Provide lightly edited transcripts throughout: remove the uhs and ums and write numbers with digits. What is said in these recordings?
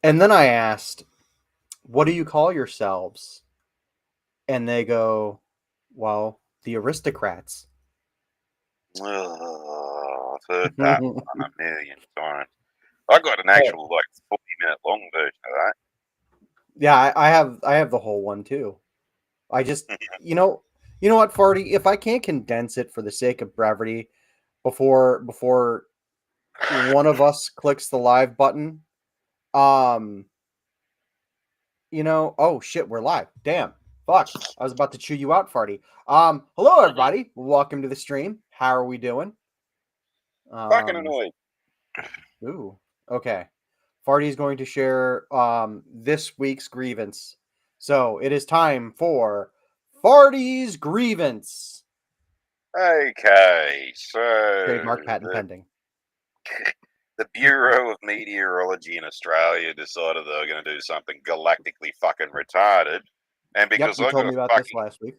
And then I asked, what do you call yourselves? And they go, well, the aristocrats. I've heard that one a million times. I got an Oh, actual 40-minute long version of yeah, I have the whole one too. I just that. you know what, Farty? If I can't condense it for the sake of brevity before one of us clicks the live button, um, oh shit, we're live. Damn. Fuck. I was about to chew you out, Farty. Hello everybody. Welcome to the stream. How are we doing? Fucking Um, annoying. ooh. Okay. Farty is going to share this week's grievance. So it is time for Farty's grievance. Okay, so Trademark patent the, pending. the Bureau of Meteorology in Australia decided they were going to do something galactically fucking retarded, and Yep, because you I told got me to about this fucking last week.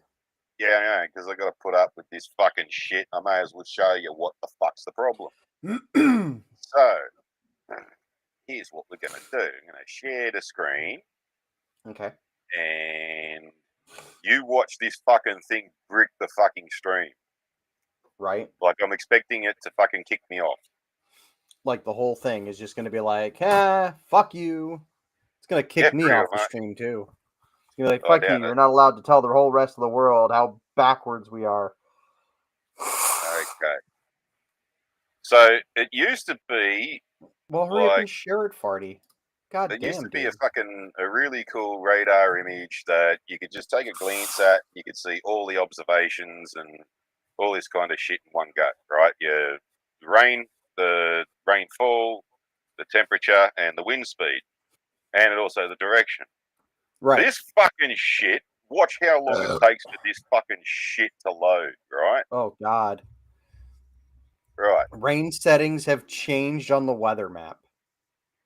yeah, because I got to put up with this fucking shit, I may as well show you what the fuck's the problem. So here's what we're going to do. I'm going to share the screen, Okay. and you watch this fucking thing brick the fucking stream. Right. Like I'm expecting it to fucking kick me off. Like the whole thing is just going to be like, fuck you. It's going to Yeah, kick me pretty off the much. stream too. It's going to be like, I fuck you. doubt You're it. not allowed to tell the whole rest of the world how backwards we are. Okay. So it used to be Well, hurry up like and share it, Farty. God it used damn, to be a dude. fucking a really cool radar image that you could just take a glance at. You could see all the observations and all this kind of shit in one go, right? Your rain, the rainfall, the temperature, and the wind speed, and also the direction. Right. This fucking shit. Watch how long it takes for this fucking shit to load, right? Oh, God. Right. Rain settings have changed on the weather map.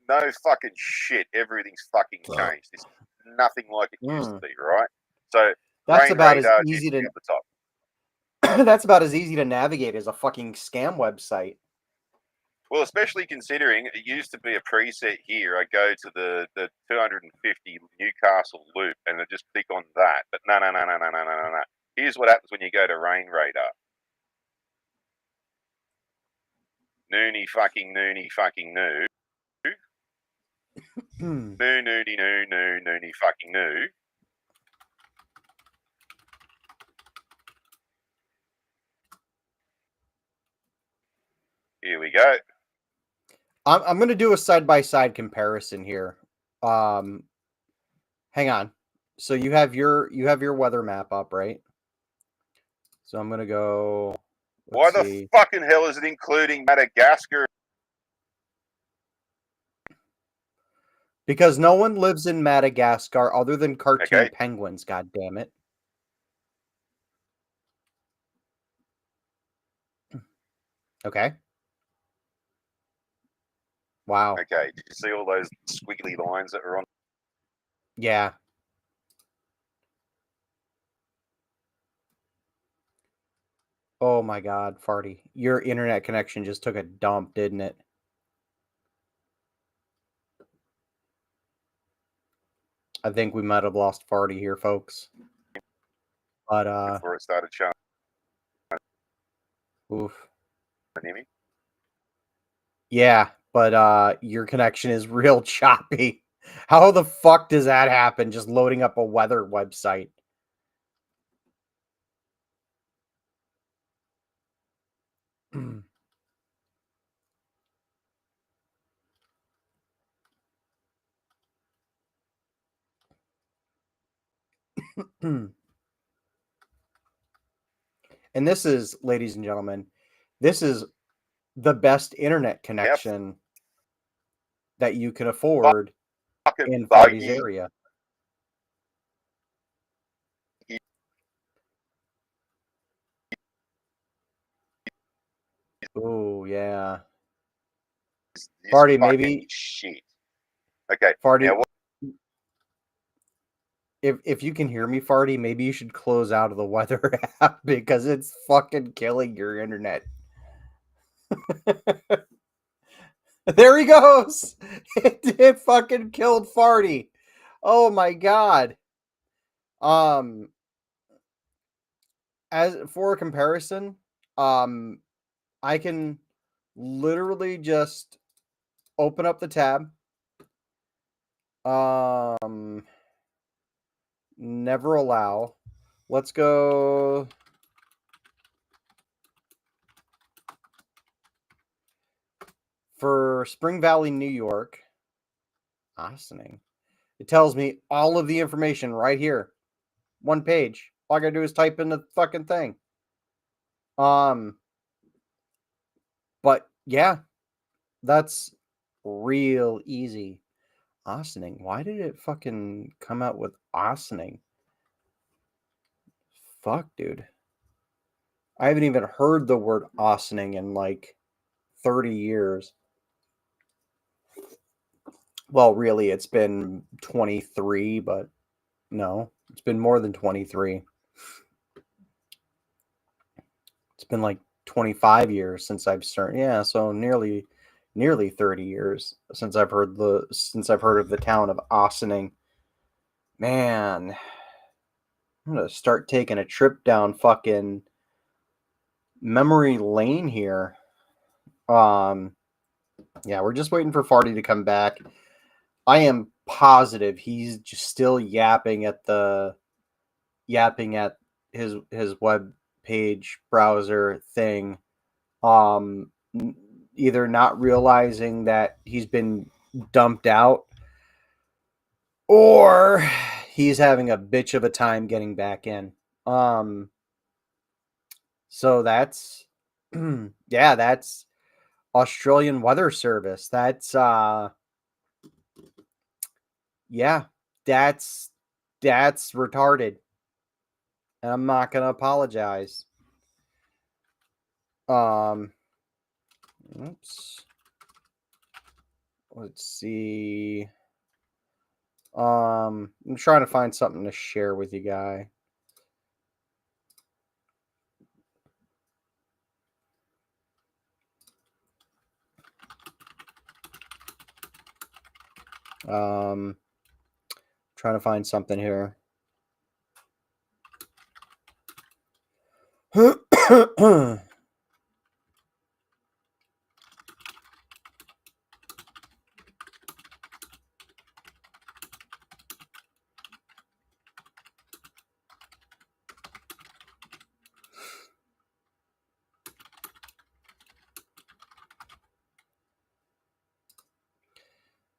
No fucking shit. Everything's fucking changed. It's nothing like it used to Mm. be, right? So That's rain about as radar used easy to be to at the top. that's about as easy to navigate as a fucking scam website. Well, especially considering it used to be a preset here. I go to the 250 Newcastle loop and I just click on that. But no, no, no, no, no, no, no, no, no. Here's what happens when you go to rain radar. Noonie fucking noo. Hmm. Noonie fucking noo. Here we go. I'm gonna do a side by side comparison here. Um, hang on. So you have your weather map up, right? So I'm gonna go. Why Let's the see. fucking hell is it including Madagascar? Because no one lives in Madagascar other than cartoon Okay. penguins. God damn it. Okay. Wow. Okay. Did you see all those squiggly lines that were on? Yeah. Oh my God, Farty. Your internet connection just took a dump, didn't it? I think we might have lost Farty here, folks. But Before it started showing oof. me? Yeah, but your connection is real choppy. How the fuck does that happen? Just loading up a weather website. And this is, ladies and gentlemen, this is the best internet How connection that you can afford fucking in Farty's buggy area. Oh yeah. is this Farty, fucking maybe shit? Okay. Now Farty, what? if you can hear me, Farty, maybe you should close out of the weather app because it's fucking killing your internet. There he goes. It fucking killed Farty. Oh my god. Um, as for a comparison, um, I can literally just open up the tab. Um, never allow. Let's go. For Spring Valley, New York, Ossining. It tells me all of the information right here. One page. All I gotta do is type in the fucking thing. Um, but yeah, that's real easy. Ossining. Why did it fucking come out with ossining? Fuck, dude. I haven't even heard the word ossining in like 30 years. Well, really, it's been 23, but no, it's been more than 23. It's been like 25 years since I've started. Yeah, so nearly 30 years since I've heard of the town of Ossining. Man, I'm gonna start taking a trip down fucking memory lane here. Um, yeah, we're just waiting for Farty to come back. I am positive he's just still yapping at his web page browser thing. Um, either not realizing that he's been dumped out, or he's having a bitch of a time getting back in. So that's yeah, that's Australian Weather Service. That's yeah, that's that's retarded. And I'm not gonna apologize. Um, oops. Let's see. I'm trying to find something to share with you guy. Trying to find something here.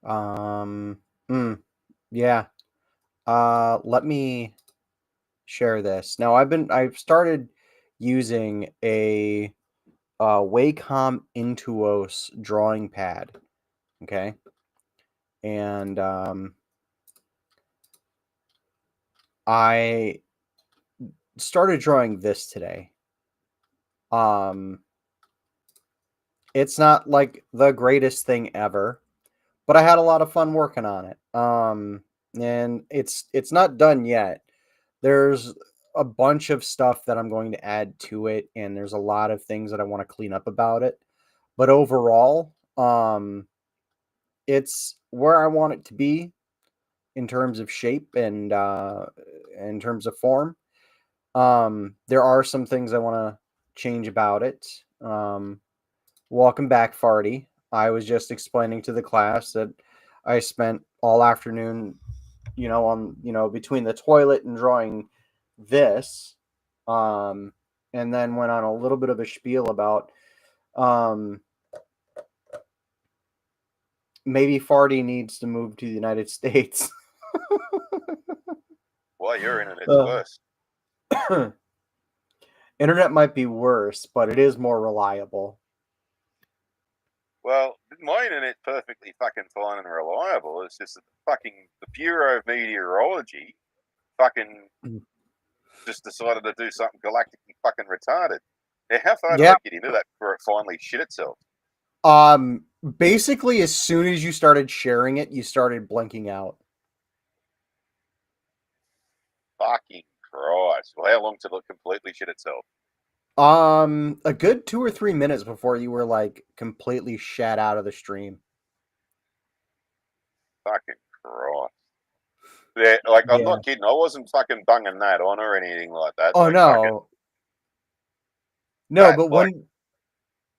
um, yeah. Let me share this. Now I've started using a Wacom Intuos drawing pad. Okay. And I started drawing this today. It's not like the greatest thing ever, but I had a lot of fun working on it. And it's not done yet. There's a bunch of stuff that I'm going to add to it, and there's a lot of things that I want to clean up about it. But overall, it's where I want it to be in terms of shape and in terms of form. There are some things I want to change about it. Welcome back, Farty. I was just explaining to the class that I spent all afternoon, between the toilet and drawing this, um, and then went on a little bit of a spiel about um, maybe Farty needs to move to the United States. Well, your internet's worse. Internet might be worse, but it is more reliable. Well, my internet's perfectly fucking fine and reliable. It's just that the Bureau of Meteorology fucking just decided to do something galactically fucking retarded. Now, how far did Yeah. they get into that before it finally shit itself? Basically, as soon as you started sharing it, you started blinking out. Fucking Christ. Well, how long till it completely shit itself? A good 2 or 3 minutes before you were like completely shat out of the stream. Fucking Christ. Yeah, like I'm Yeah. not kidding. I wasn't fucking bunging that on or anything like that. Oh Like fucking no. No, that. but Like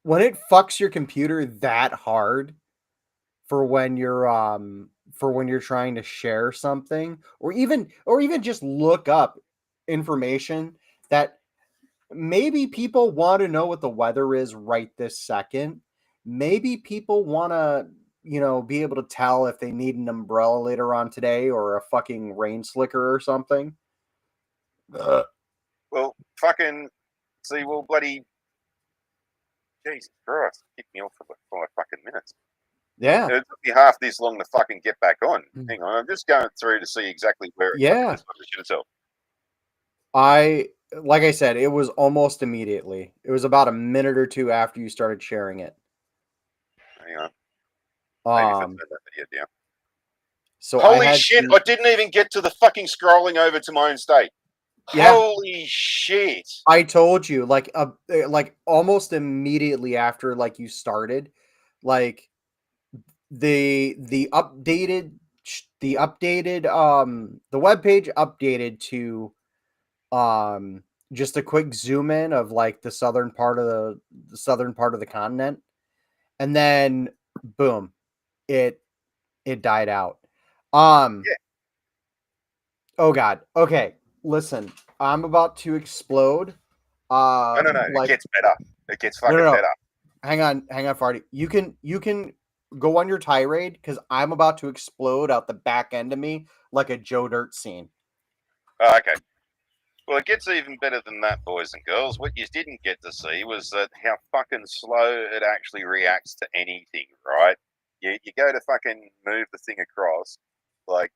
when it fucks your computer that hard for when you're trying to share something or even just look up information that maybe people want to know what the weather is right this second. Maybe people want to, be able to tell if they need an umbrella later on today or a fucking rain slicker or something. well, fucking see, well, bloody Jesus Christ, kick me off for like 5 fucking minutes. Yeah. It took me half this long to fucking get back on. Hang on, I'm just going through to see exactly where it fucking Yeah. decided to shit itself. I like I said, it was almost immediately. It was about a minute or two after you started sharing it. Hang on, maybe if I Um, turn that video down. so I Holy had shit! to, I didn't even get to the fucking scrolling over to my own state. yeah, Holy shit! I told you, like almost immediately after like you started, like the updated the web page updated to just a quick zoom in of like the southern part of the continent, and then boom, it it died out. Um, Yeah, oh god. Okay, listen, I'm about to explode. no, no, no. It Like gets better. It gets no, no, fucking no. better. Hang on, Farty. You can go on your tirade because I'm about to explode out the back end of me like a Joe Dirt scene. Oh, okay. Well, it gets even better than that, boys and girls. What you didn't get to see was that how fucking slow it actually reacts to anything, right? You go to fucking move the thing across, like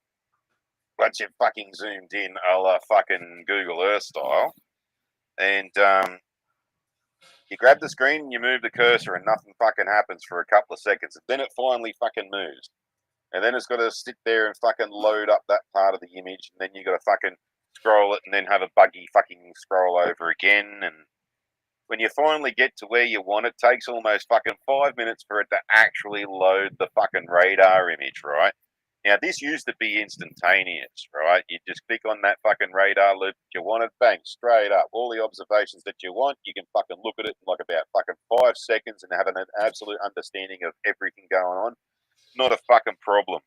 once you've fucking zoomed in, a la fucking Google Earth style, and you grab the screen and you move the cursor, and nothing fucking happens for a couple of seconds. And then it finally fucking moves, and then it's got to sit there and fucking load up that part of the image, and then you got to fucking scroll it, and then have a buggy fucking scroll over again, and when you finally get to where you want, it takes almost fucking 5 minutes for it to actually load the fucking radar image, right? Now, this used to be instantaneous, right? You just click on that fucking radar loop that you wanted, bang, straight up. All the observations that you want, you can fucking look at it in like about fucking 5 seconds and have an absolute understanding of everything going on. Not a fucking problem.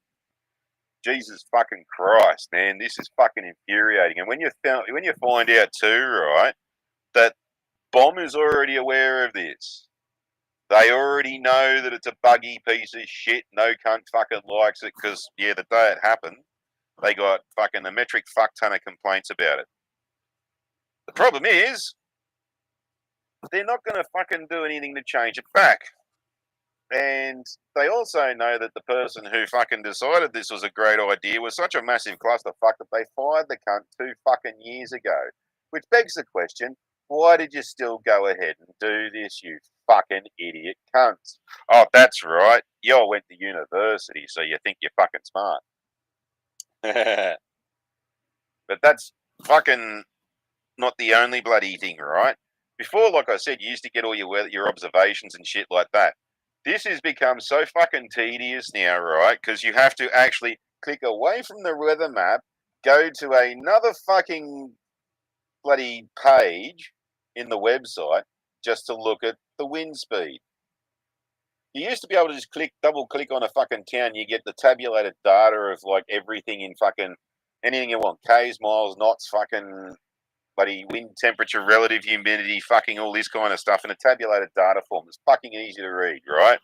Jesus fucking Christ, man, this is fucking infuriating. And when you find out too, right, that Bomb is already aware of this. They already know that it's a buggy piece of shit. No cunt fucking likes it because, yeah, the day it happened, they got fucking a metric fuck ton of complaints about it. The problem is, they're not going to fucking do anything to change it back. And they also know that the person who fucking decided this was a great idea was such a massive clusterfuck that they fired the cunt 2 fucking years ago. Which begs the question, why did you still go ahead and do this, you fucking idiot cunts? Oh, that's right. You all went to university, so you think you're fucking smart. But that's fucking not the only bloody thing, right? Before, like I said, you used to get all your observations and shit like that. This has become so fucking tedious now, right? Because you have to actually click away from the weather map, go to another fucking bloody page in the website just to look at the wind speed. You used to be able to just double click on a fucking town, you get the tabulated data of like everything in fucking anything you want, K's, miles, knots, fucking bloody wind temperature, relative humidity, fucking all this kind of stuff in a tabulated data form. It's fucking easy to read, right?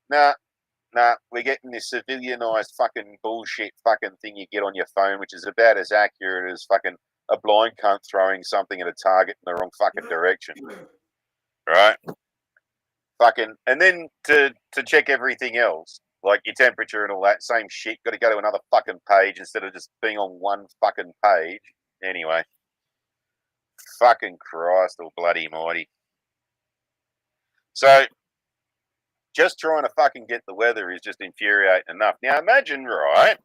Nah, nah, we're getting this civilianized fucking bullshit fucking thing you get on your phone, which is about as accurate as fucking a blind cunt throwing something at a target in the wrong fucking direction, right? Fucking, and then to check everything else, like your temperature and all that same shit, got to go to another fucking page instead of just being on one fucking page. Anyway, fucking Christ, or bloody mighty. So just trying to fucking get the weather is just infuriating enough. Now imagine, right,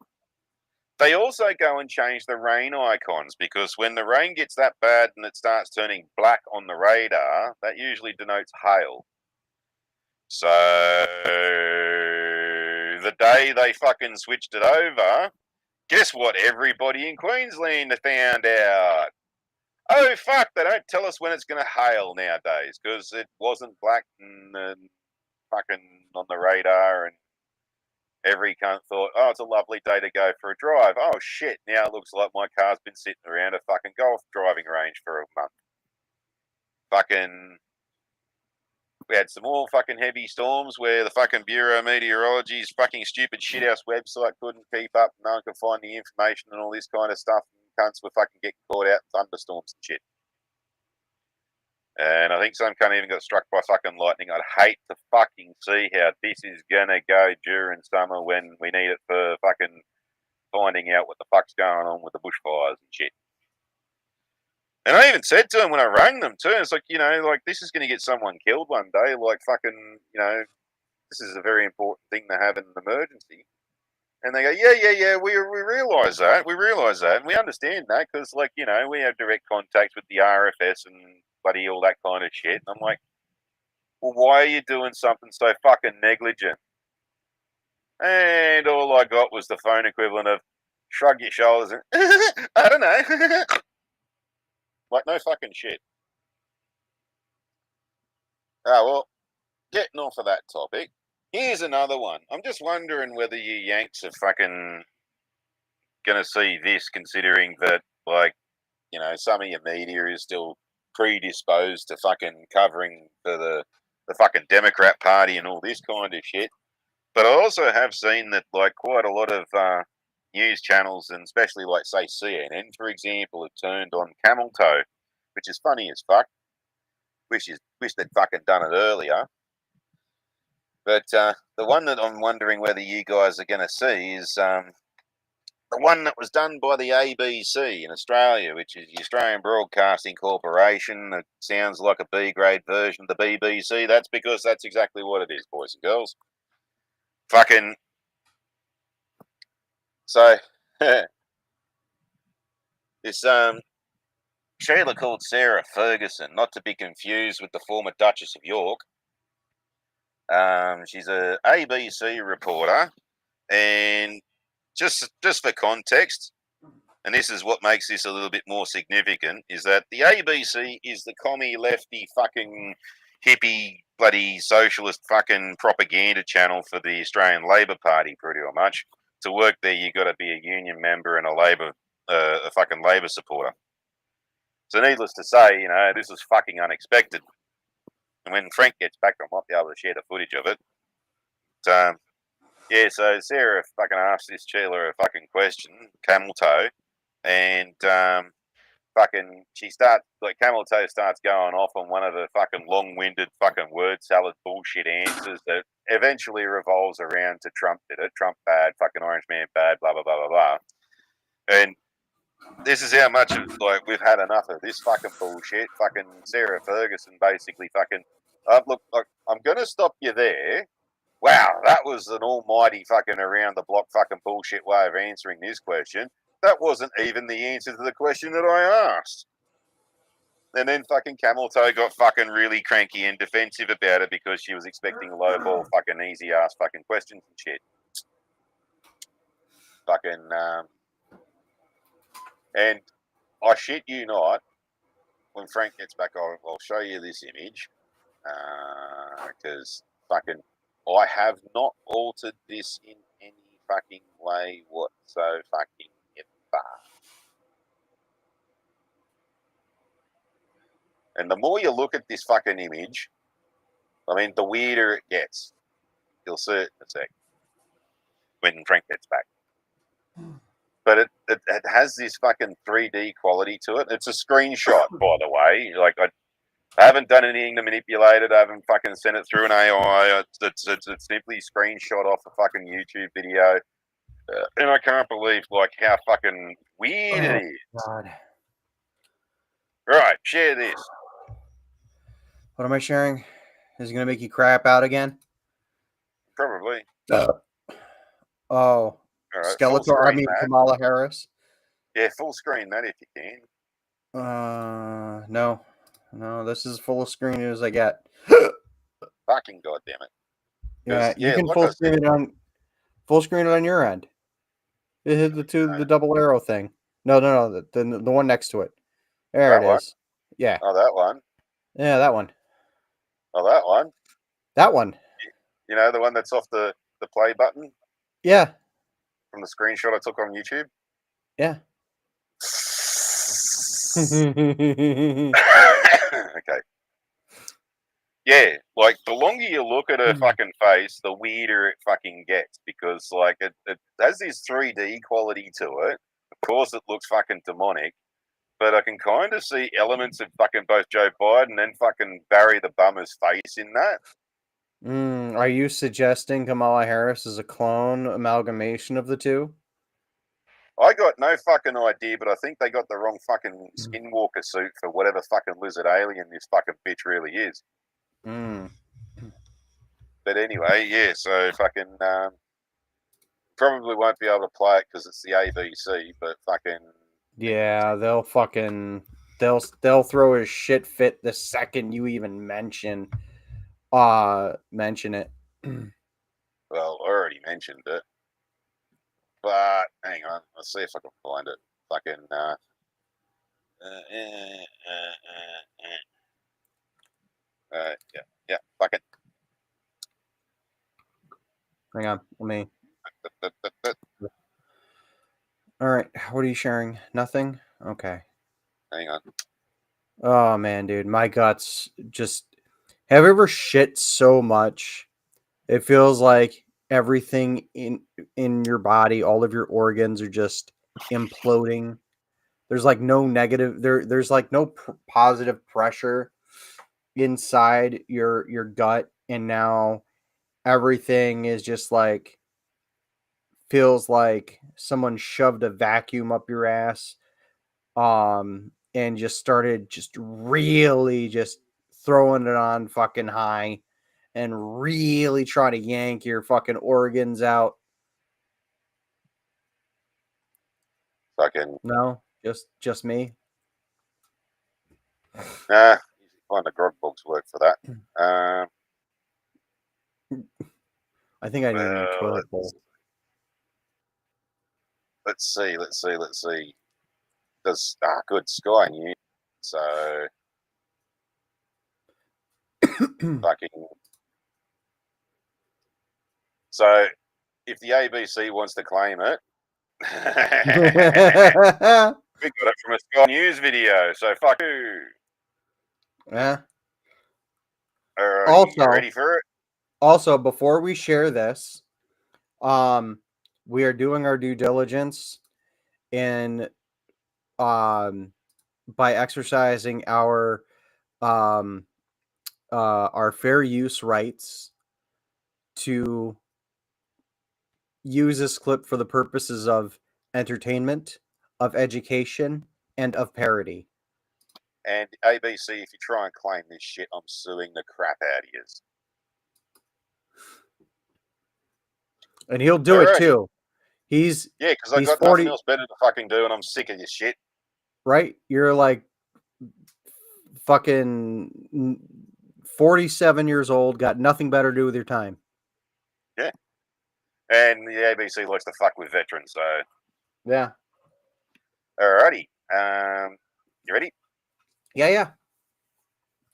They also go and change the rain icons because when the rain gets that bad and it starts turning black on the radar, that usually denotes hail. So the day they fucking switched it over, guess what everybody in Queensland found out? Oh, fuck, they don't tell us when it's going to hail nowadays because it wasn't black and fucking on the radar, and every cunt thought, oh, it's a lovely day to go for a drive. Oh, shit, now it looks like my car's been sitting around a fucking golf driving range for a month. Fucking, we had some more fucking heavy storms where the fucking Bureau of Meteorology's fucking stupid shithouse website couldn't keep up, no one could find the information and all this kind of stuff, and cunts were fucking getting caught out in thunderstorms and shit. And I think some cunt even got struck by fucking lightning. I'd hate to fucking see how this is gonna go during summer when we need it for fucking finding out what the fuck's going on with the bushfires and shit. And I even said to them when I rang them too, it's like, like this is going to get someone killed one day. Like fucking, this is a very important thing to have in an emergency. And they go, yeah, we realise that. We realise that. And we understand that because, like, we have direct contact with the RFS and bloody all that kind of shit. And I'm like, well, why are you doing something so fucking negligent? And all I got was the phone equivalent of shrug your shoulders and, I don't know. Like, no fucking shit. Oh, well, getting off of that topic, here's another one. I'm just wondering whether you Yanks are fucking going to see this, considering that, like, some of your media is still predisposed to fucking covering for the fucking Democrat Party and all this kind of shit. But I also have seen that, like, quite a lot of news channels, and especially, like, say, CNN, for example, have turned on camel toe, which is funny as fuck. Wish they'd fucking done it earlier. But the one that I'm wondering whether you guys are going to see is the one that was done by the ABC in Australia, which is the Australian Broadcasting Corporation. It sounds like a B-grade version of the BBC. That's because that's exactly what it is, boys and girls. Fucking... So, this Sheila called Sarah Ferguson, not to be confused with the former Duchess of York. She's a ABC reporter, and just for context, and this is what makes this a little bit more significant, is that the ABC is the commie lefty fucking hippie bloody socialist fucking propaganda channel for the Australian Labor Party, pretty much. To work there, you got to be a union member and a fucking Labor supporter. So needless to say, this was fucking unexpected. And when Frank gets back, I might be able to share the footage of it. Yeah, so Sarah fucking asked this Sheila a fucking question, camel toe, and fucking camel toe starts going off on one of the fucking long-winded fucking word salad bullshit answers that eventually revolves around to Trump did it, Trump bad, fucking Orange Man bad, blah, blah, blah, blah, blah. And this is how much of, like, we've had enough of this fucking bullshit. Fucking Sarah Ferguson basically fucking, look, I'm going to stop you there. Wow, that was an almighty fucking around the block fucking bullshit way of answering this question. That wasn't even the answer to the question that I asked. And then fucking Camel Toe got fucking really cranky and defensive about it because she was expecting lowball fucking easy ass fucking questions and shit. Fucking, and I shit you not, when Frank gets back, I'll show you this image. Because fucking, I have not altered this in any fucking way whatsoever. And the more you look at this fucking image, I mean, the weirder it gets. You'll see it in a sec when Frank gets back. But it has this fucking 3D quality to it. It's a screenshot, by the way. Like, I haven't done anything to manipulate it. I haven't fucking sent it through an AI. It's simply screenshot off a fucking YouTube video. And I can't believe, like, how fucking weird it is. God. Right, share this. What am I sharing? Is it going to make you crap out again? Probably. Oh. All right, full Skeletor. I screen mean that. Kamala Harris. Yeah, full screen that if you can. No. This is full screen as I get. Fucking goddamn it. Yeah, you can Like I said, full screen it on your end. It hit the double arrow thing. No, the one next to it. There that it one. is. Yeah. Oh, that one. Yeah, that one. Oh, that one. That one. You know, the one that's off the play button Yeah. from the screenshot I took on YouTube. Yeah. Okay. Yeah, like the longer you look at her fucking face, the weirder it fucking gets because like it has this 3D quality to it. Of course, it looks fucking demonic, but I can kind of see elements of fucking both Joe Biden and fucking Barry the Bummer's face in that. Are you suggesting Kamala Harris is a clone amalgamation of the two? I got no fucking idea, but I think they got the wrong fucking skinwalker suit for whatever fucking lizard alien this fucking bitch really is. But anyway, yeah, so fucking probably won't be able to play it because it's the ABC, but fucking Yeah, they'll throw a shit fit the second you even mention it. well, I already mentioned it. But hang on, let's see if I can find it. Fucking yeah, fucking. Hang on, let me. All right, what are you sharing? Nothing? Okay. Hang on. Oh man, dude, my guts just have you ever shit so much? It feels like everything in your body, all of your organs are just imploding. There's like no negative there's like no positive pressure inside your gut, and now everything is just like feels like someone shoved a vacuum up your ass and just started just really just throwing it on fucking high and really trying to yank your fucking organs out. Fucking. No, just me. Nah, usually find the grog box work for that. I think I need a new toilet bowl. Let's see. Does good Sky News. So fucking. So if the ABC wants to claim it, we got it from a Sky News video. So fuck you. Yeah. Alrighty, you ready for it? Also, before we share this, we are doing our due diligence in by exercising our fair use rights to use this clip for the purposes of entertainment, of education, and of parody. And ABC, if you try and claim this shit, I'm suing the crap out of you. And he'll do it too. Because I got 40, nothing else better to fucking do, and I'm sick of this shit. Right? You're like fucking 47 years old, got nothing better to do with your time. Yeah. And the ABC likes to fuck with veterans, so. Yeah. Alrighty. You ready? Yeah.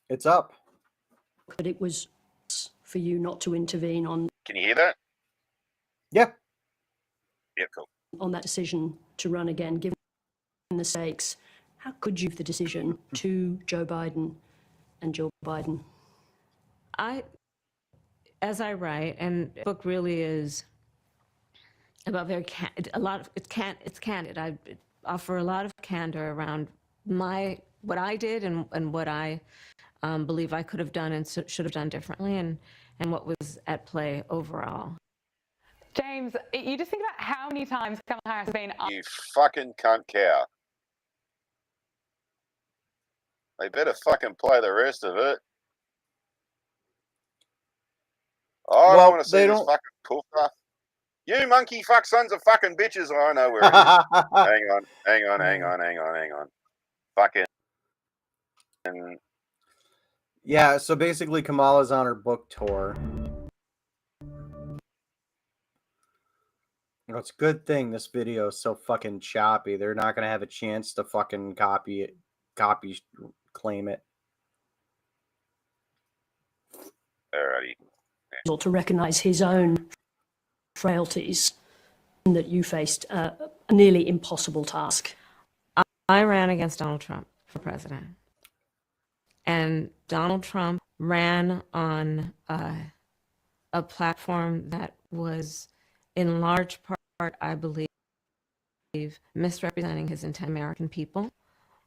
It's up. But it was for you not to intervene on. Can you hear that? Yeah. Yeah, cool. On that decision to run again, given the stakes. How could you have the decision to Joe Biden and Jill Biden? As I write, and the book really is about it's candid. I offer a lot of candor around what I did and what I believe I could have done and should have done differently, and what was at play overall. James, you just think about how many times Kamala Harris has been. You fucking cunt cow. They better fucking play the rest of it. I don't want to see this fucking poofer. You monkey fuck sons of fucking bitches. Oh, I know where it is. Hang on. Fucking. Yeah, so basically Kamala's on her book tour. It's a good thing this video is so fucking choppy. They're not going to have a chance to fucking claim it. Alrighty. To recognize his own frailties, and that you faced a nearly impossible task. I ran against Donald Trump for president. And Donald Trump ran on a platform that was, in large part, I believe, misrepresenting his intent American people.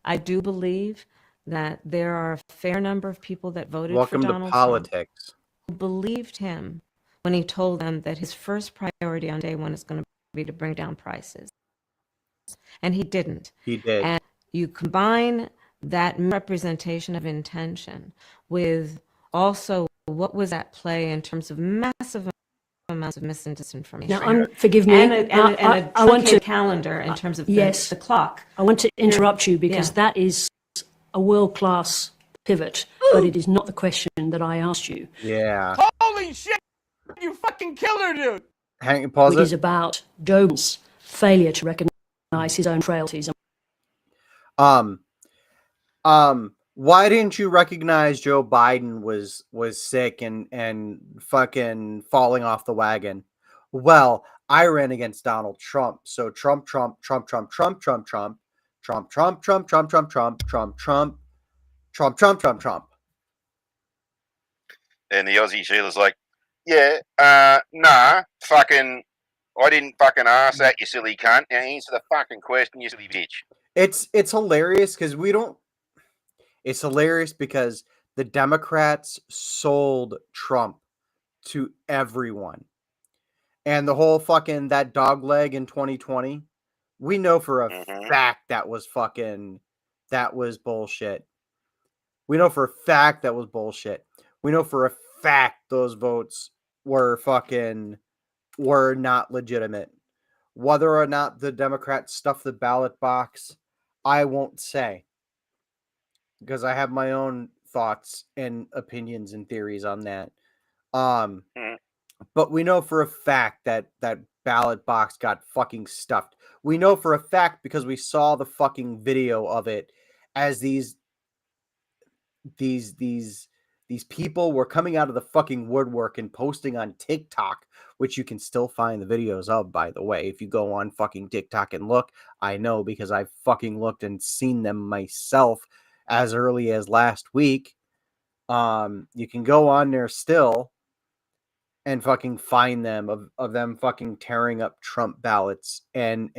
I do believe that there are a fair number of people that voted for Donald Welcome to politics. Trump who believed him when he told them that his first priority on day one is going to be to bring down prices. And he didn't. He did. And you combine that representation of intention with also what was at play in terms of massive amounts of misinformation. Now, forgive me. And I want to calendar in terms of yes, the clock. I want to interrupt you because that is a world-class pivot, but it is not the question that I asked you. Yeah. Holy shit! You fucking killed her, dude! Pause it. It is about Joe Biden's failure to recognize his own frailties. Why didn't you recognize Joe Biden was sick and fucking falling off the wagon? Well, I ran against Donald Trump. So Trump. And the Aussie Sheila's like, yeah, nah, fucking, I didn't fucking ask that, you silly cunt. Now answer the fucking question, you silly bitch. It's hilarious because it's hilarious because the Democrats sold Trump to everyone. And the whole fucking that dog leg in 2020, we know for a fact that was bullshit. We know for a fact that was bullshit. We know for a fact those votes were not legitimate. Whether or not the Democrats stuffed the ballot box, I won't say. Because I have my own thoughts and opinions and theories on that. But we know for a fact that that ballot box got fucking stuffed. We know for a fact because we saw the fucking video of it as these people were coming out of the fucking woodwork and posting on TikTok, which you can still find the videos of, by the way. If you go on fucking TikTok and look, I know because I've fucking looked and seen them myself as early as last week. You can go on there still and fucking find them of them fucking tearing up Trump ballots and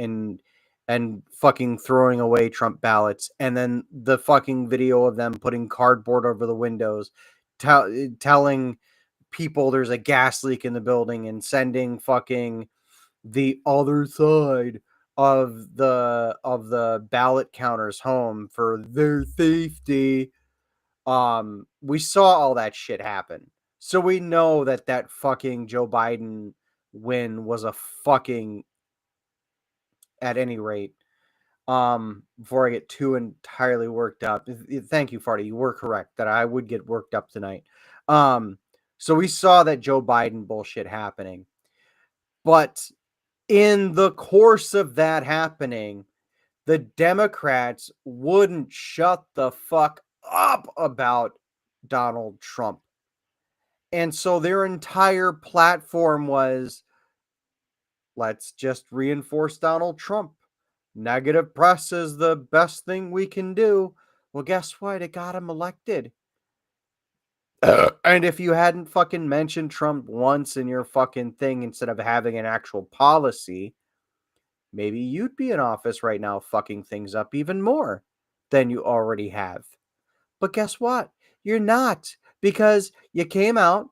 fucking throwing away Trump ballots, and then the fucking video of them putting cardboard over the windows, telling people there's a gas leak in the building and sending fucking the other side of the ballot counters home for their safety. We saw all that shit happen. So we know that fucking Joe Biden win was a fucking, at any rate, before I get too entirely worked up. Thank you, Farty. You were correct that I would get worked up tonight. So we saw that Joe Biden bullshit happening. But in the course of that happening, the Democrats wouldn't shut the fuck up about Donald Trump. And so their entire platform was, let's just reinforce Donald Trump. Negative press is the best thing we can do. Well, guess what? It got him elected. And if you hadn't fucking mentioned Trump once in your fucking thing instead of having an actual policy, maybe you'd be in office right now fucking things up even more than you already have. But guess what? You're not, because you came out,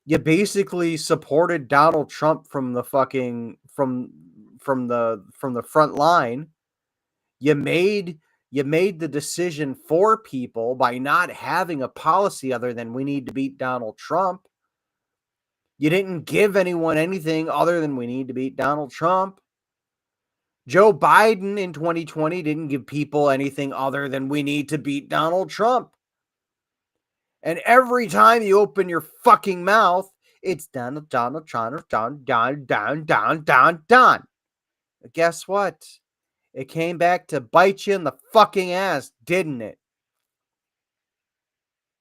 you basically supported Donald Trump from the fucking from the front line. You made the decision for people by not having a policy other than we need to beat Donald Trump. You didn't give anyone anything other than we need to beat Donald Trump. Joe Biden in 2020 didn't give people anything other than we need to beat Donald Trump. And every time you open your fucking mouth, it's Donald Trump. But guess what? It came back to bite you in the fucking ass, didn't it?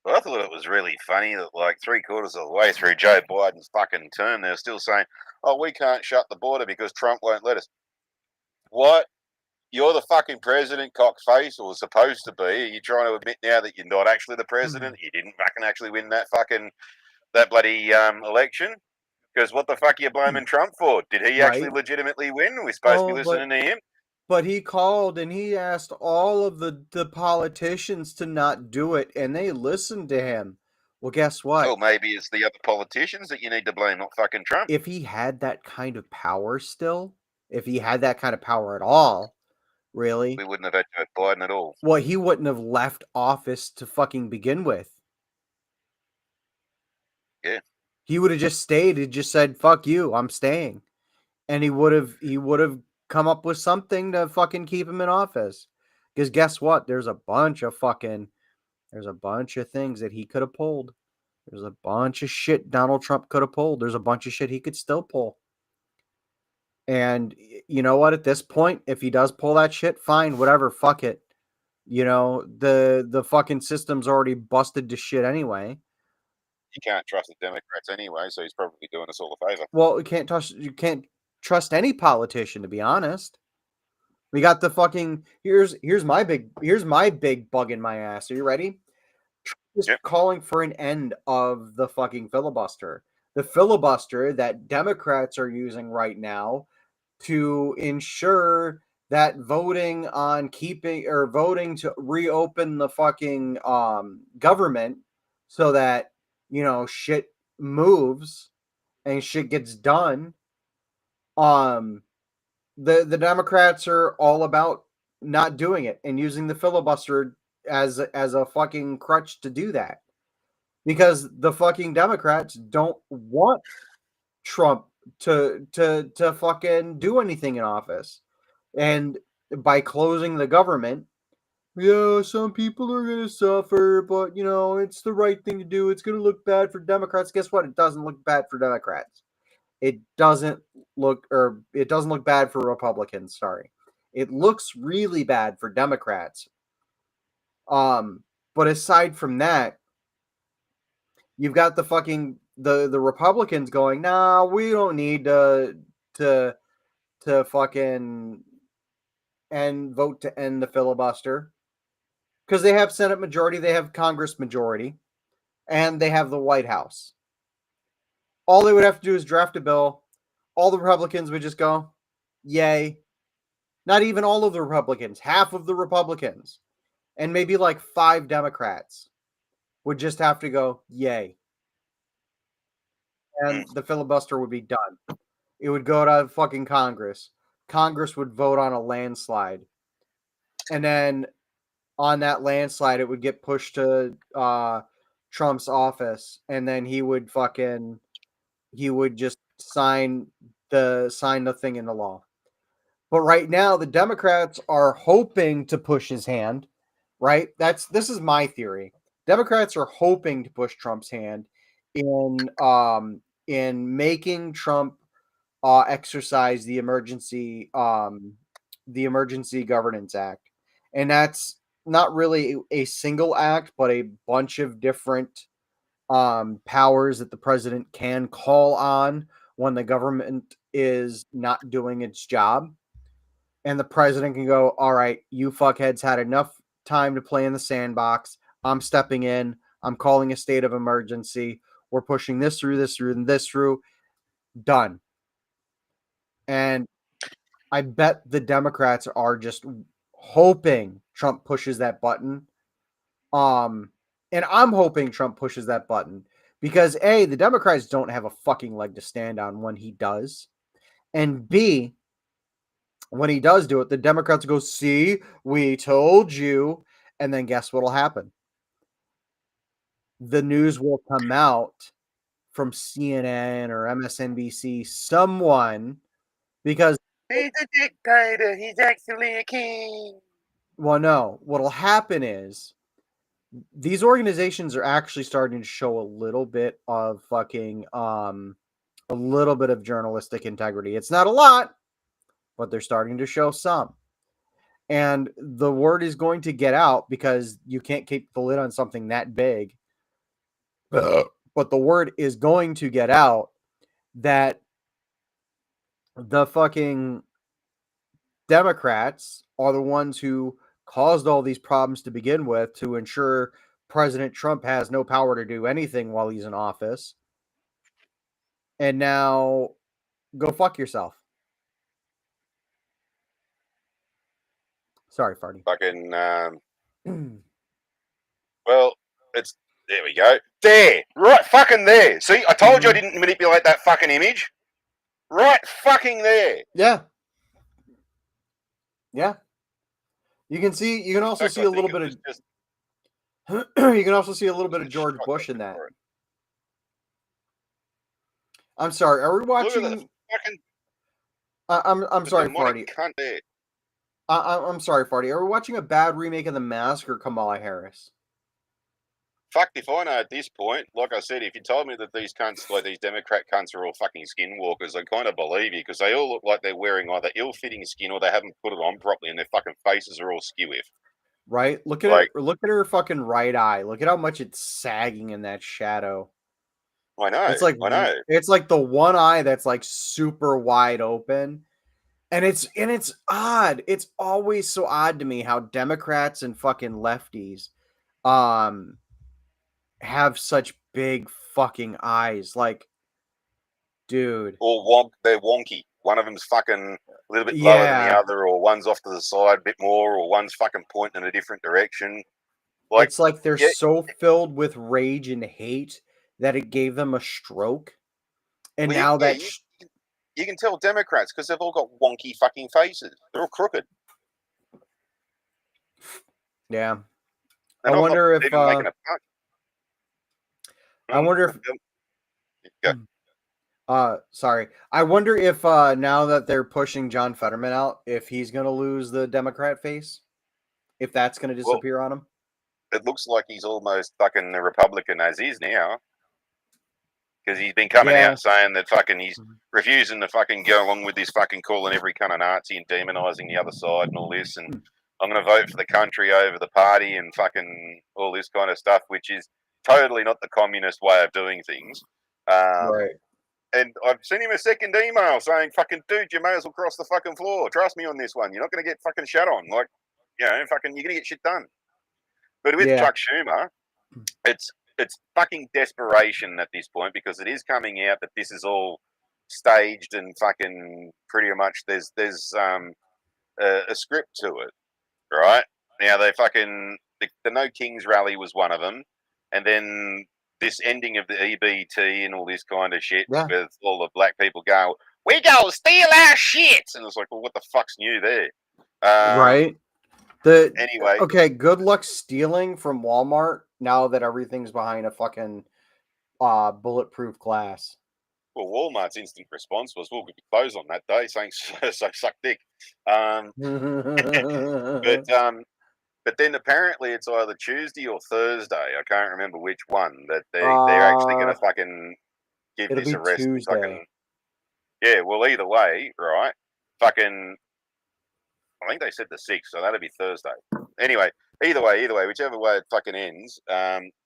Well, I thought it was really funny that, like, 3/4 of the way through Joe Biden's fucking term, they're still saying, "Oh, we can't shut the border because Trump won't let us." What? You're the fucking president, cockface, or supposed to be. Are you trying to admit now that you're not actually the president? You didn't fucking actually win that bloody election? Because what the fuck are you blaming Trump for? Did he actually Right. legitimately win? We're supposed to be listening to him. But he called and he asked all of the politicians to not do it, and they listened to him. Well, guess what? Or maybe it's the other politicians that you need to blame, not fucking Trump. If he had that kind of power still, if he had that kind of power at all, really, We wouldn't have had Joe Biden at all. well, he wouldn't have left office to fucking begin with. Yeah. He would have just stayed and just said, "Fuck you, I'm staying." And he would have come up with something to fucking keep him in office. Because guess what? There's a bunch of things that he could have pulled. There's a bunch of shit Donald Trump could have pulled. There's a bunch of shit he could still pull. And you know what? At this point, if he does pull that shit, fine, whatever, fuck it. You know, the fucking system's already busted to shit anyway. You can't trust the Democrats anyway, so he's probably doing us all a favor. Well, you can't trust any politician, to be honest. We got the fucking here's my big bug in my ass. Are you ready? Just Yep. calling for an end of the fucking filibuster. The filibuster that Democrats are using right now to ensure that voting to reopen the fucking government so that shit moves and shit gets done. The Democrats are all about not doing it and using the filibuster as a fucking crutch to do that, because the fucking Democrats don't want Trump to fucking do anything in office. And by closing the government, yeah, some people are going to suffer, but it's the right thing to do. It's going to look bad for Democrats. Guess what? It doesn't look bad for Democrats. It doesn't look bad for Republicans, sorry. It looks really bad for Democrats. But aside from that, you've got the fucking the Republicans going, "Nah, we don't need to fucking vote to end the filibuster." Because they have Senate majority, they have Congress majority, and they have the White House. All they would have to do is draft a bill. All the Republicans would just go, "Yay." Not even all of the Republicans, half of the Republicans, and maybe like 5 Democrats would just have to go, "Yay." And the filibuster would be done. It would go to fucking Congress. Congress would vote on a landslide. And then on that landslide, it would get pushed to Trump's office. And then he would just sign the thing into law. But right now, the Democrats are hoping to push his hand, right? This is my theory. Democrats are hoping to push Trump's hand in making Trump exercise the Emergency Governance Act. And that's not really a single act, but a bunch of different powers that the president can call on when the government is not doing its job. And the president can go, "All right, you fuckheads had enough time to play in the sandbox. I'm stepping in. I'm calling a state of emergency. We're pushing this through, this through, and this through." Done. And I bet the Democrats are just hoping Trump pushes that button. And I'm hoping Trump pushes that button because A, the Democrats don't have a fucking leg to stand on when he does. And B, when he does do it, the Democrats go, "See, we told you." And then guess what will happen? The news will come out from CNN or MSNBC, someone, because He's a dictator. He's actually a king. well, no, what'll happen is these organizations are actually starting to show a little bit of fucking a little bit of journalistic integrity. It's not a lot, but they're starting to show some. And the word is going to get out because you can't keep the lid on something that big. But the word is going to get out that the fucking Democrats are the ones who caused all these problems to begin with to ensure President Trump has no power to do anything while he's in office. And now go fuck yourself. Sorry, Farty. Fucking, well, it's, there we go. There, right fucking there. See, I told you I didn't manipulate that fucking image. Right fucking there. Yeah. Yeah. You can see, you can also see a little bit of, you can also see a little bit of George Bush in that. I'm sorry, are we watching? Look at the fucking, I'm sorry, demonic Farty. cunt there. I'm sorry, Farty. Are we watching a bad remake of The Mask or Kamala Harris? Fucked if I know at this point. Like I said, if you told me that these cunts, like these Democrat cunts, are all fucking skinwalkers, I kind of believe you because they all look like they're wearing either ill-fitting skin or they haven't put it on properly, and their fucking faces are all skew-if. Right? Look at Like- her. Look at her fucking right eye. Look at how much it's sagging in that shadow. I know. It's like I know. It's like the one eye that's like super wide open. And it's odd. It's always so odd to me how Democrats and fucking lefties have such big fucking eyes. Like, dude. Or they're wonky. One of them's fucking a little bit lower than the other, or one's off to the side a bit more, or one's fucking pointing in a different direction. Like, it's like they're yeah. so filled with rage and hate that it gave them a stroke. And now that you can tell Democrats because they've all got wonky fucking faces. They're all crooked. yeah. And I wonder if even making a punch. I wonder if sorry. I wonder if now that they're pushing John Fetterman out, if he's gonna lose the Democrat face, if that's gonna disappear on him. It looks like he's almost fucking a Republican as is now. Because he's been coming out saying that fucking he's refusing to fucking go along with this fucking calling every kind of Nazi and demonising the other side and all this. And I'm going to vote for the country over the party and fucking all this kind of stuff, which is totally not the communist way of doing things. Right. And I've sent him a second email saying, fucking, dude, you may as well cross the fucking floor. Trust me on this one. You're not going to get fucking shut on. Like, you know, fucking, you're going to get shit done. But with Chuck Schumer, it's fucking desperation at this point because it is coming out that this is all staged and fucking pretty much there's a script to it, right? Now they fucking the No Kings rally was one of them, and then this ending of the EBT and all this kind of shit with all the black people going, "We go steal our shit," and it's like, well, what the fuck's new there? Right. Anyway, okay, good luck stealing from Walmart now that everything's behind a fucking bulletproof glass. Well, Walmart's instant response was, "We'll be closed on that day," saying, "So suck dick." But then apparently it's either Tuesday or Thursday. I can't remember which one that they're actually going to fucking give this arrest. Fucking, yeah, well, either way, right? Fucking, I think they said the 6th, so that'll be Thursday. Anyway, either way, whichever way it fucking ends,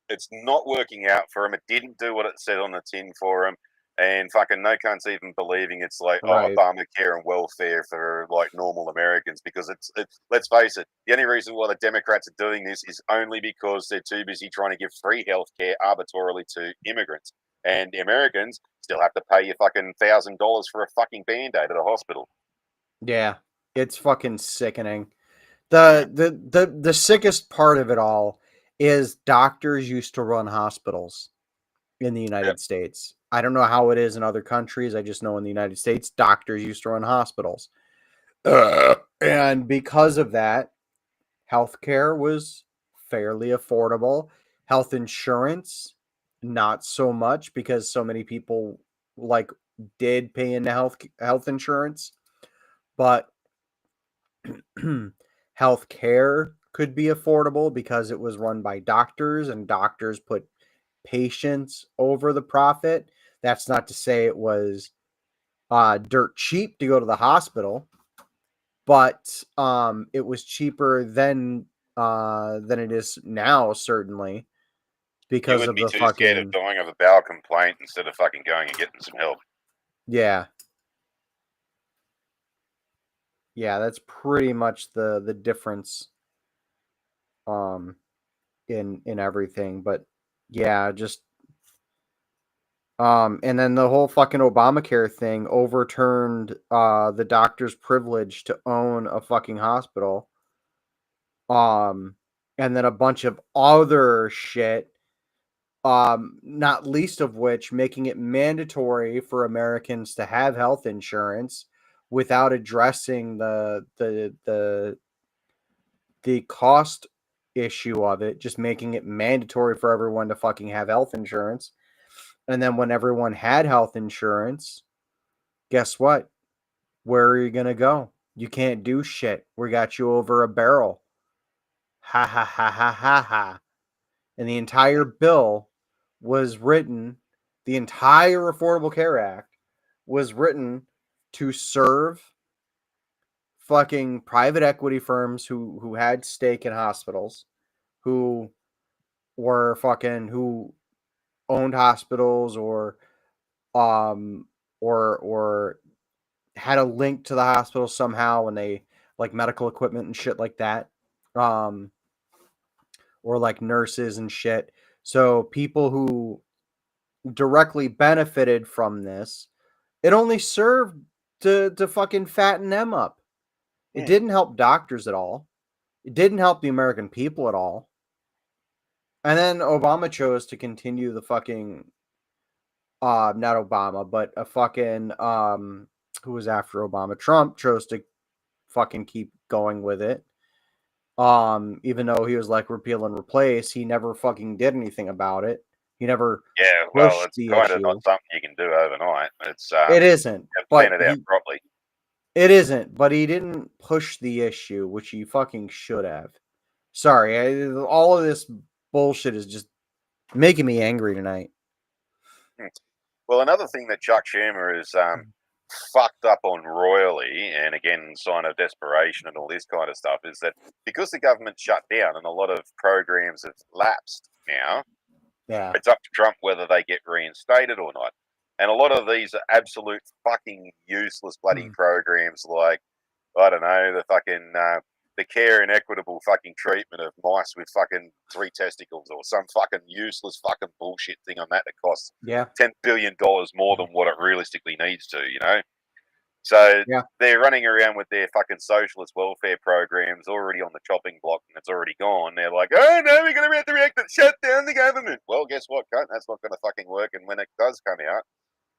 it's not working out for him. It didn't do what it said on the tin for him. And fucking no cunts even believing it's like Obamacare and welfare for like normal Americans because it's let's face it, the only reason why the Democrats are doing this is only because they're too busy trying to give free healthcare arbitrarily to immigrants, and the Americans still have to pay you fucking $1,000 for a fucking Band-Aid at a hospital. Yeah, it's fucking sickening. The sickest part of it all is doctors used to run hospitals in the United States. I don't know how it is in other countries. I just know in the United States, doctors used to run hospitals. And because of that, healthcare was fairly affordable. Health insurance not so much because so many people like did pay into health insurance, but health care could be affordable because it was run by doctors and doctors put patients over the profit. That's not to say it was dirt cheap to go to the hospital, but it was cheaper than it is now, certainly, You because wouldn't of be the too scared of fucking dying of a bowel complaint instead of fucking going and getting some help. yeah. Yeah, that's pretty much the difference in everything. But yeah, just and then the whole fucking Obamacare thing overturned the doctor's privilege to own a fucking hospital. And then a bunch of other shit, not least of which making it mandatory for Americans to have health insurance without addressing the cost issue of it, just making it mandatory for everyone to fucking have health insurance. And then when everyone had health insurance, guess what? Where are you going to go? You can't do shit. We got you over a barrel. Ha ha ha ha ha ha. And the entire bill was written, the entire Affordable Care Act was written to serve fucking private equity firms who had stake in hospitals, who who owned hospitals um or had a link to the hospital somehow when they like medical equipment and shit like that, um or like nurses and shit. So people who directly benefited from this, it only served to fucking fatten them up. It didn't help doctors at all. It didn't help the American people at all. And then Obama chose to continue the fucking not Obama, but a fucking who was after Obama? Trump chose to fucking keep going with it. Even though he was like repeal and replace, he never fucking did anything about it. He never Yeah, well, pushed it's the kind of issue. not something you can do overnight. It's It isn't, you have to plan but it out properly. it isn't, but he didn't push the issue, which he fucking should have. Sorry, all of this bullshit is just making me angry tonight. Well, another thing that Chuck Schumer is fucked up on royally, and again, sign of desperation and all this kind of stuff, is that because the government shut down and a lot of programs have lapsed now, Yeah. it's up to Trump whether they get reinstated or not. And a lot of these are absolute fucking useless bloody programs, like, I don't know, the care and equitable fucking treatment of mice with fucking 3 testicles, or some fucking useless fucking bullshit thing on that costs Yeah. $10 billion more than what it realistically needs to, you know? So Yeah. they're running around with their fucking socialist welfare programs already on the chopping block and it's already gone. They're like, oh no, we're going to have to react and shut down the government. Well, guess what, cunt? That's not going to fucking work. And when it does come out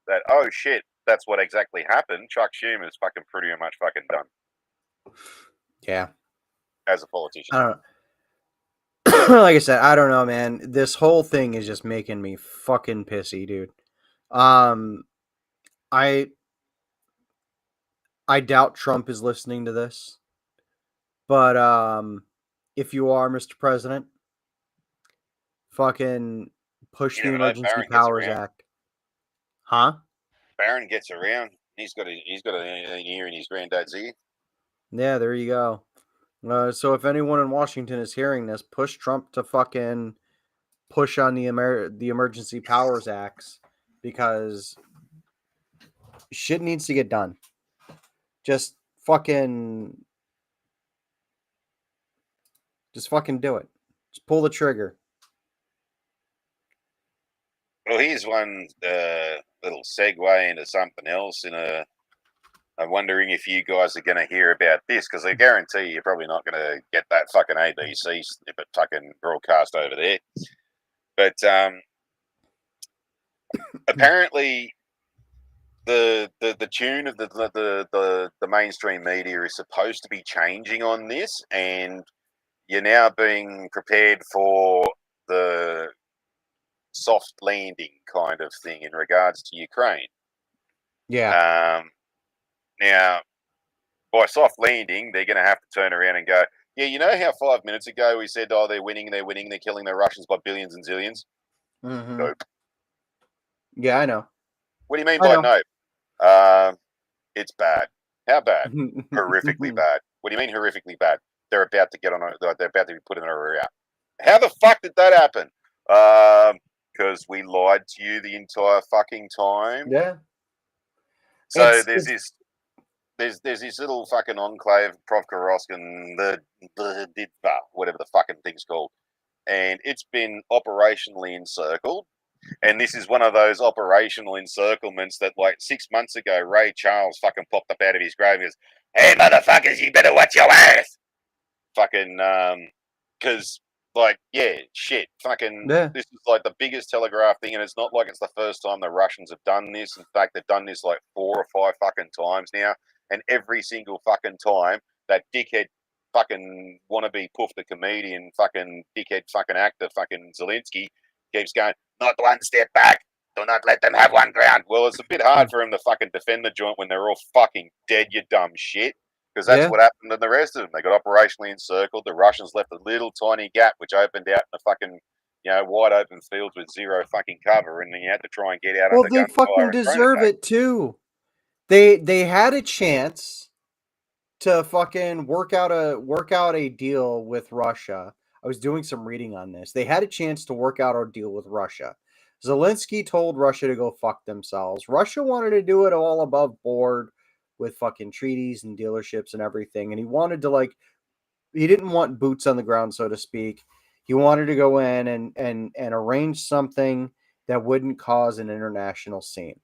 that, oh shit, that's what exactly happened, Chuck Schumer's fucking pretty much fucking done Yeah. as a politician. I don't know. Like I said, I don't know, man. This whole thing is just making me fucking pissy, dude. I doubt Trump is listening to this. But if you are, Mr. President, fucking push You the never know, Emergency Barron gets Powers around. Act. Huh? Barron gets around. He's got an ear in his granddad's ear. Yeah, there you go. So if anyone in Washington is hearing this, push Trump to fucking push on the Emergency Powers Acts, because shit needs to get done. Just fucking do it. Just pull the trigger. Well, here's one little segue into something else. I'm wondering if you guys are going to hear about this, because I guarantee you're probably not going to get that fucking ABC if it fucking broadcast over there. But apparently, the tune of the mainstream media is supposed to be changing on this, and you're now being prepared for the soft landing kind of thing in regards to Ukraine. Yeah. Now, by soft landing, they're going to have to turn around and go, yeah, you know how 5 minutes ago we said, oh, they're winning, they're killing the Russians by billions and zillions? Mm-hmm. Nope. Yeah, I know. What do you mean I by know. nope? It's bad. How bad? Horrifically bad. What do you mean horrifically bad? They're about to they're about to be put in a route. How the fuck did that happen? Because we lied to you the entire fucking time. Yeah. So there's this little fucking enclave, Provkorosk, and whatever the fucking thing's called, and it's been operationally encircled. And this is one of those operational encirclements that, like 6 months ago, Ray Charles fucking popped up out of his grave and goes, "Hey, motherfuckers, you better watch your ass!" Fucking, because, like, yeah, shit. Fucking, Yeah. this is like the biggest telegraph thing, and it's not like it's the first time the Russians have done this. In fact, they've done this like 4 or 5 fucking times now. And every single fucking time, that dickhead fucking wannabe poof the comedian, fucking dickhead fucking actor, fucking Zelensky, keeps going, not one step back. Do not let them have one ground. Well, it's a bit hard for him to fucking defend the joint when they're all fucking dead, you dumb shit. Because that's Yeah. what happened to the rest of them. They got operationally encircled. The Russians left a little tiny gap, which opened out in the fucking, wide open fields with zero fucking cover, and then you had to try and get out Well, under they gunfire fucking and drone deserve attack. it too. They had a chance to fucking work out a deal with Russia. I was doing some reading on this. They had a chance to work out a deal with Russia. Zelensky told Russia to go fuck themselves. Russia wanted to do it all above board with fucking treaties and dealerships and everything. And he wanted to he didn't want boots on the ground, so to speak. He wanted to go in and arrange something that wouldn't cause an international scene.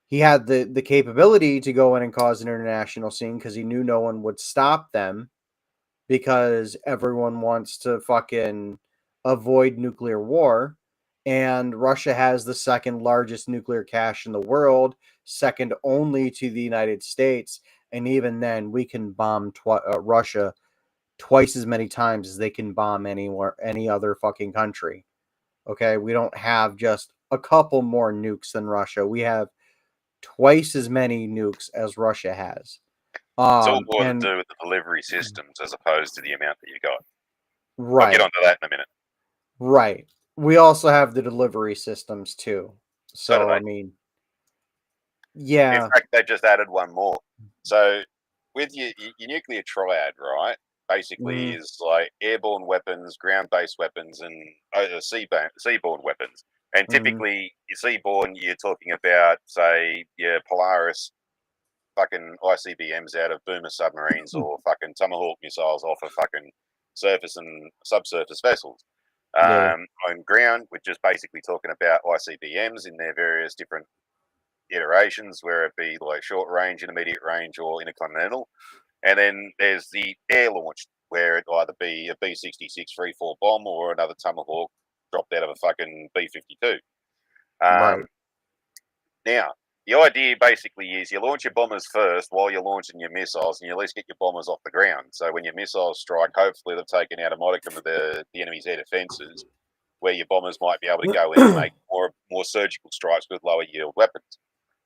He had the capability to go in and cause an international scene because he knew no one would stop them because everyone wants to fucking avoid nuclear war. And Russia has the second largest nuclear cache in the world, second only to the United States. And even then, we can bomb Russia twice as many times as they can bomb any other fucking country. Okay, we don't have just a couple more nukes than Russia. We have twice as many nukes as Russia has. It's all more to And do with the delivery systems as opposed to the amount that you got. I'll get right, onto that in a minute. right. We also have the delivery systems too. So do So I they. mean, In yeah. fact, they just added one more. So with your nuclear triad, right, basically Mhm. is like airborne weapons, ground-based weapons, and seaborne weapons. And Mhm. typically, seaborne, you're talking about, say, your Polaris fucking ICBMs out of boomer submarines or fucking Tomahawk missiles off of fucking surface and subsurface vessels. Yeah. On ground, we're just basically talking about ICBMs in their various different iterations, where it be like short range, intermediate range, or intercontinental. And then there's the air launched, where it either be a B-66 3-4 bomb or another Tomahawk dropped out of a fucking B-52. Right. Now, the idea basically is you launch your bombers first while you're launching your missiles, and you at least get your bombers off the ground. So when your missiles strike, hopefully they've taken out a modicum of the enemy's air defences, where your bombers might be able to go in and make more surgical strikes with lower yield weapons.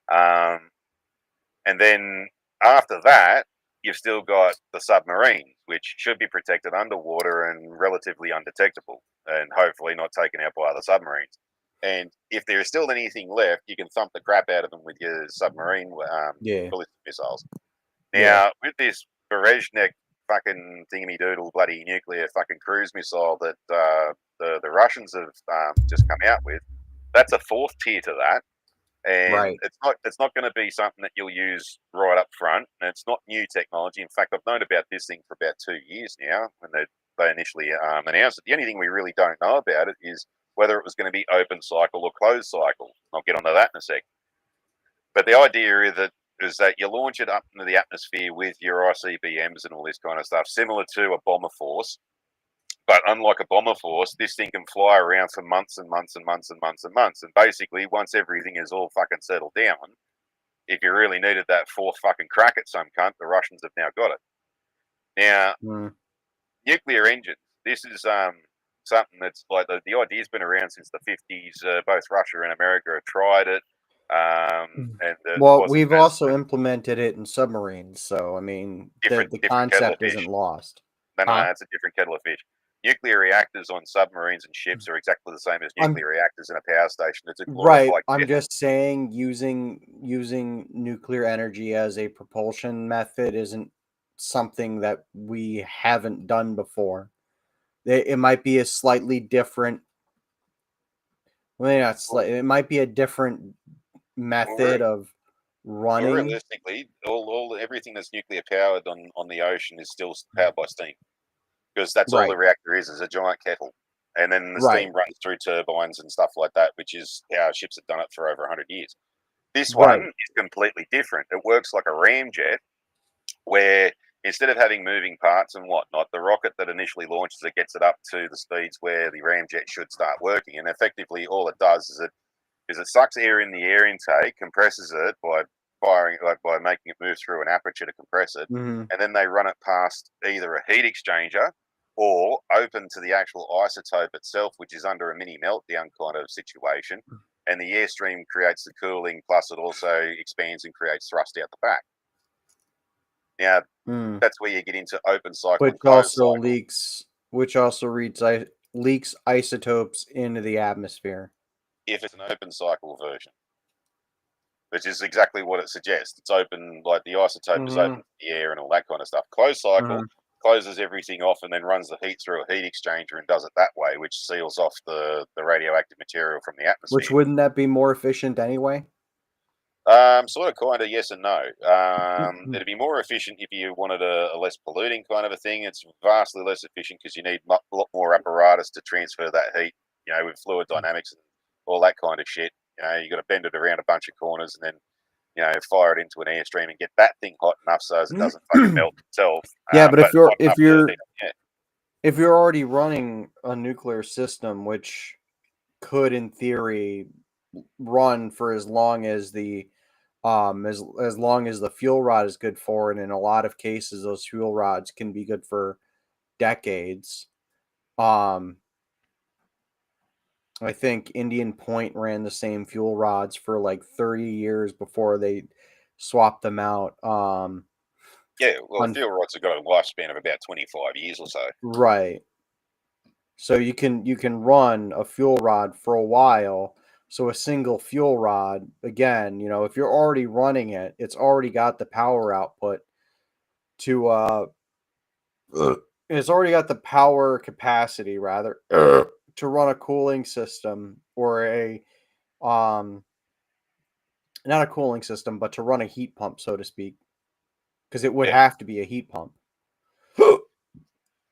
And then after that, you've still got the submarines, which should be protected underwater and relatively undetectable, and hopefully not taken out by other submarines. And if there is still anything left, you can thump the crap out of them with your submarine Yeah. ballistic missiles. Yeah. Now, with this Berezhnik fucking thingy doodle bloody nuclear fucking cruise missile that the Russians have just come out with, that's a fourth tier to that. And Right. it's not going to be something that you'll use right up front, and it's not new technology. In fact, I've known about this thing for about 2 years now when they initially announced it. The only thing we really don't know about it is whether it was going to be open cycle or closed cycle. I'll get onto that in a sec. But the idea is that you launch it up into the atmosphere with your ICBMs and all this kind of stuff, similar to a bomber force. But unlike a bomber force, this thing can fly around for months and months and months and months and months. And basically, once everything is all fucking settled down, if you really needed that fourth fucking crack at some cunt, the Russians have now got it. Now, Mm. nuclear engines. This is something that's like the idea's been around since the 50s. Both Russia and America have tried it. And it Well, wasn't we've as also implemented it in submarines, so I mean, different the kettle of concept fish. isn't lost. No, Huh? it's a different kettle of fish. Nuclear reactors on submarines and ships are exactly the same as I'm nuclear reactors in a power station. It's a right. glorified I'm kettle. just saying using nuclear energy as a propulsion method isn't something that we haven't done before. It might be a slightly different. Well, not slight. It might be a different method of Well, running. realistically, everything that's nuclear powered on the ocean is still powered by steam, because that's all the Right. reactor is a giant kettle, and then the Right. steam runs through turbines and stuff like that, which is how ships have done it for over 100 years. This one Right. is completely different. It works like a ramjet, where instead of having moving parts and whatnot, the rocket that initially launches it gets it up to the speeds where the ramjet should start working, and effectively all it does is it sucks air in the air intake, compresses it by firing, like by making it move through an aperture to compress it, hmm and then they run it past either a heat exchanger or open to the actual isotope itself, which is under a mini meltdown kind of situation. And the airstream creates the cooling, plus it also expands and creates thrust out the back. Now, Mm. that's where you get into open cycle Which and closed also cycle. leaks isotopes into the atmosphere. If it's an open cycle version, which is exactly what it suggests. It's open, like the isotope is open to the air and all that kind of stuff. Closed cycle closes everything off and then runs the heat through a heat exchanger and does it that way, which seals off the radioactive material from the Which atmosphere. wouldn't that be more efficient anyway? Sort of, kind of, yes and no. It'd be more efficient if you wanted a less polluting kind of a thing. It's vastly less efficient because you need a lot more apparatus to transfer that heat, with fluid dynamics and all that kind of shit. You got to bend it around a bunch of corners and then, fire it into an airstream and get that thing hot enough so as it doesn't fucking melt itself. Yeah, but But hot enough to heat up. Yeah. if you're already running a nuclear system, which could in theory run for as long as the as long as the fuel rod is good for, and in a lot of cases those fuel rods can be good for decades. Um I think Indian Point ran the same fuel rods for like 30 years before they swapped them out. Yeah, well, On fuel rods have got a lifespan of about 25 years or so. right. So you can run a fuel rod for a while. So a single fuel rod, again, if you're already running it, it's already got the power output to it's already got the power capacity rather to run a cooling system or a um not a cooling system, but to run a heat pump, so to speak, because it would Yeah. have to be a heat pump.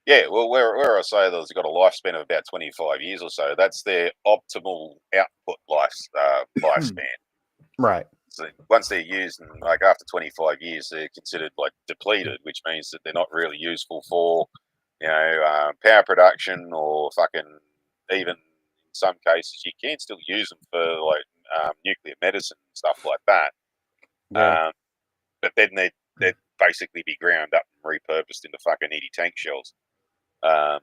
Yeah, well, where I say that it's got a lifespan of about 25 years or so, that's their optimal output lifespan. Right. So once they're used, and like after 25 years, they're considered like depleted, which means that they're not really useful for, power production or fucking even in some cases you can still use them for like nuclear medicine and stuff like that. Yeah. But then they'd basically be ground up and repurposed into fucking ED tank shells. Um,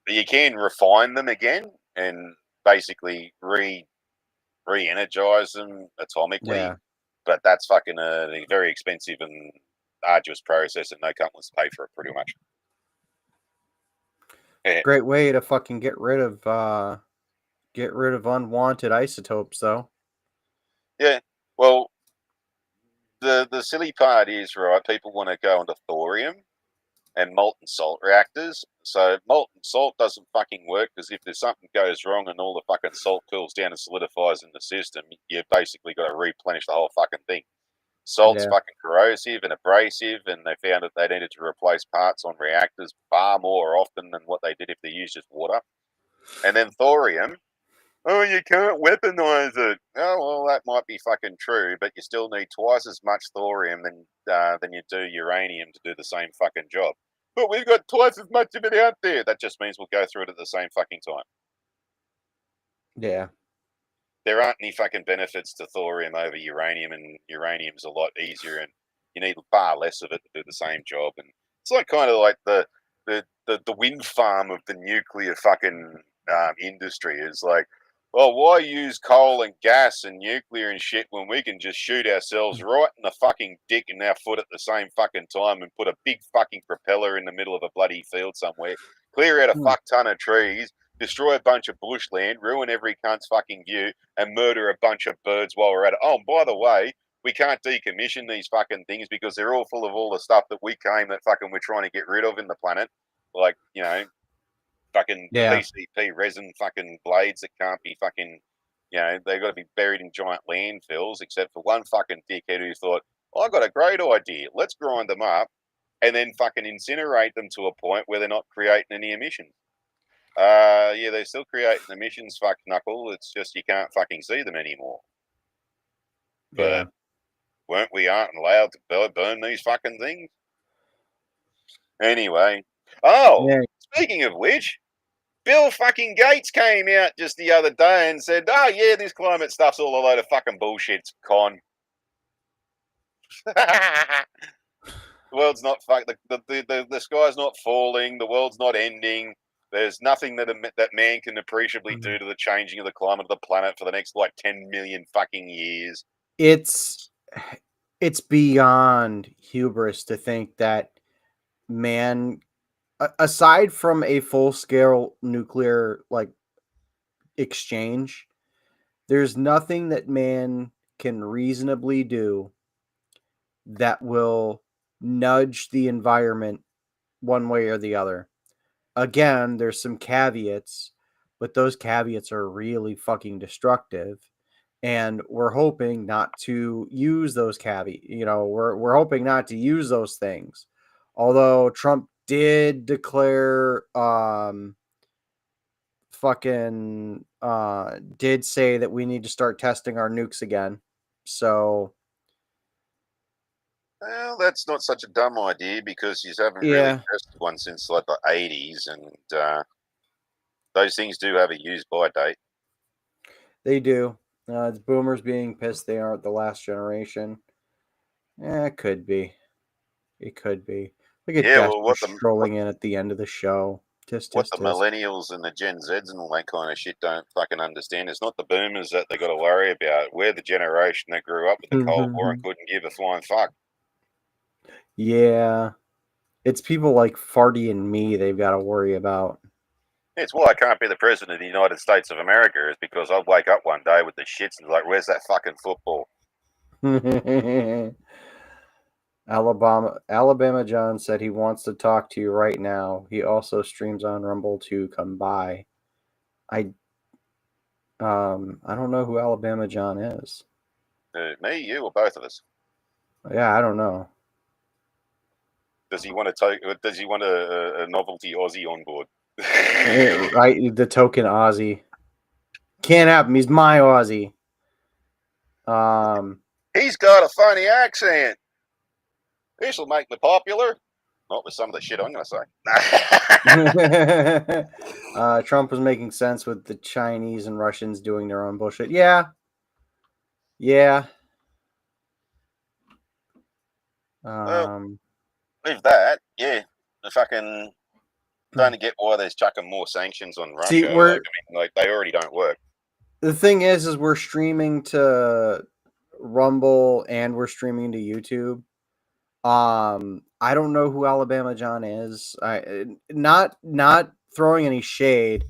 but you can refine them again and basically re-energize them atomically, Yeah. but that's fucking a very expensive and arduous process, and no companies pay for it pretty much. Yeah, Great way to fucking get rid of unwanted isotopes though. yeah. Well, the silly part is, right, people want to go into thorium and molten salt reactors. So molten salt doesn't fucking work because if there's something goes wrong and all the fucking salt cools down and solidifies in the system, you basically got to replenish the whole fucking thing. Salt's Yeah. fucking corrosive and abrasive, and they found that they needed to replace parts on reactors far more often than what they did if they used just water. And then thorium, oh, you can't weaponize it. Oh, well, that might be fucking true, but you still need twice as much thorium than you do uranium to do the same fucking job. But we've got twice as much of it out there. That just means we'll go through it at the same fucking time. Yeah. There aren't any fucking benefits to thorium over uranium, and uranium's a lot easier, and you need far less of it to do the same job. And it's like kind of like the the wind farm of the nuclear fucking industry is like, well, why use coal and gas and nuclear and shit when we can just shoot ourselves right in the fucking dick and our foot at the same fucking time and put a big fucking propeller in the middle of a bloody field somewhere, clear out a fuck ton of trees, destroy a bunch of bushland, ruin every cunt's fucking view, and murder a bunch of birds while we're at it. Oh, and by the way, we can't decommission these fucking things because they're all full of all the stuff that we claim that fucking we're trying to get rid of in the planet. Like, you know, fucking PCP resin fucking blades that can't be fucking, you know, they've got to be buried in giant landfills, except for one fucking dickhead who thought, I got a great idea. Let's grind them up and then fucking incinerate them to a point where they're not creating any emissions. Yeah, they're still creating emissions, fuck knuckle. It's just you can't fucking see them anymore. But aren't allowed to burn these fucking things? Anyway. Oh, speaking of which, Bill fucking Gates came out just the other day and said, oh, yeah, this climate stuff's all a load of fucking bullshit. It's con. The world's not the sky's not falling. The world's not ending. There's nothing that man can appreciably do to the changing of the climate of the planet for the next, 10 million fucking years. It's beyond hubris to think that man, aside from a full-scale nuclear, exchange, there's nothing that man can reasonably do that will nudge the environment one way or the other. Again, there's some caveats, but those caveats are really fucking destructive. And we're hoping not to use those caveats. We're hoping not to use those things. Although Trump did declare, did say that we need to start testing our nukes again. So, well, that's not such a dumb idea because you haven't really tested one since the 80s, and those things do have a use-by date. They do. It's boomers being pissed they aren't the last generation. It could be. It could be. Look at Dexter strolling in at the end of the show. The millennials and the Gen Zs and all that kind of shit don't fucking understand. It's not the boomers that they got to worry about. We're the generation that grew up with the Cold War and couldn't give a flying fuck. Yeah. It's people like Farty and me they've got to worry about. It's why I can't be the president of the United States of America, is because I'd wake up one day with the shits and be like, where's that fucking football? Alabama John said he wants to talk to you right now. He also streams on Rumble to come by. I don't know who Alabama John is. Me, you, or both of us? Yeah, I don't know. Does he want a novelty Aussie on board? Right, the token Aussie. Can't happen. He's my Aussie. He's got a funny accent. This will make me popular. Not with some of the shit I'm going to say. Trump was making sense with the Chinese and Russians doing their own bullshit. Yeah. With that, yeah. The fucking trying to get why there's chucking more sanctions on Russia. See, they already don't work. The thing is we're streaming to Rumble and we're streaming to YouTube. I don't know who Alabama John is. I not throwing any shade.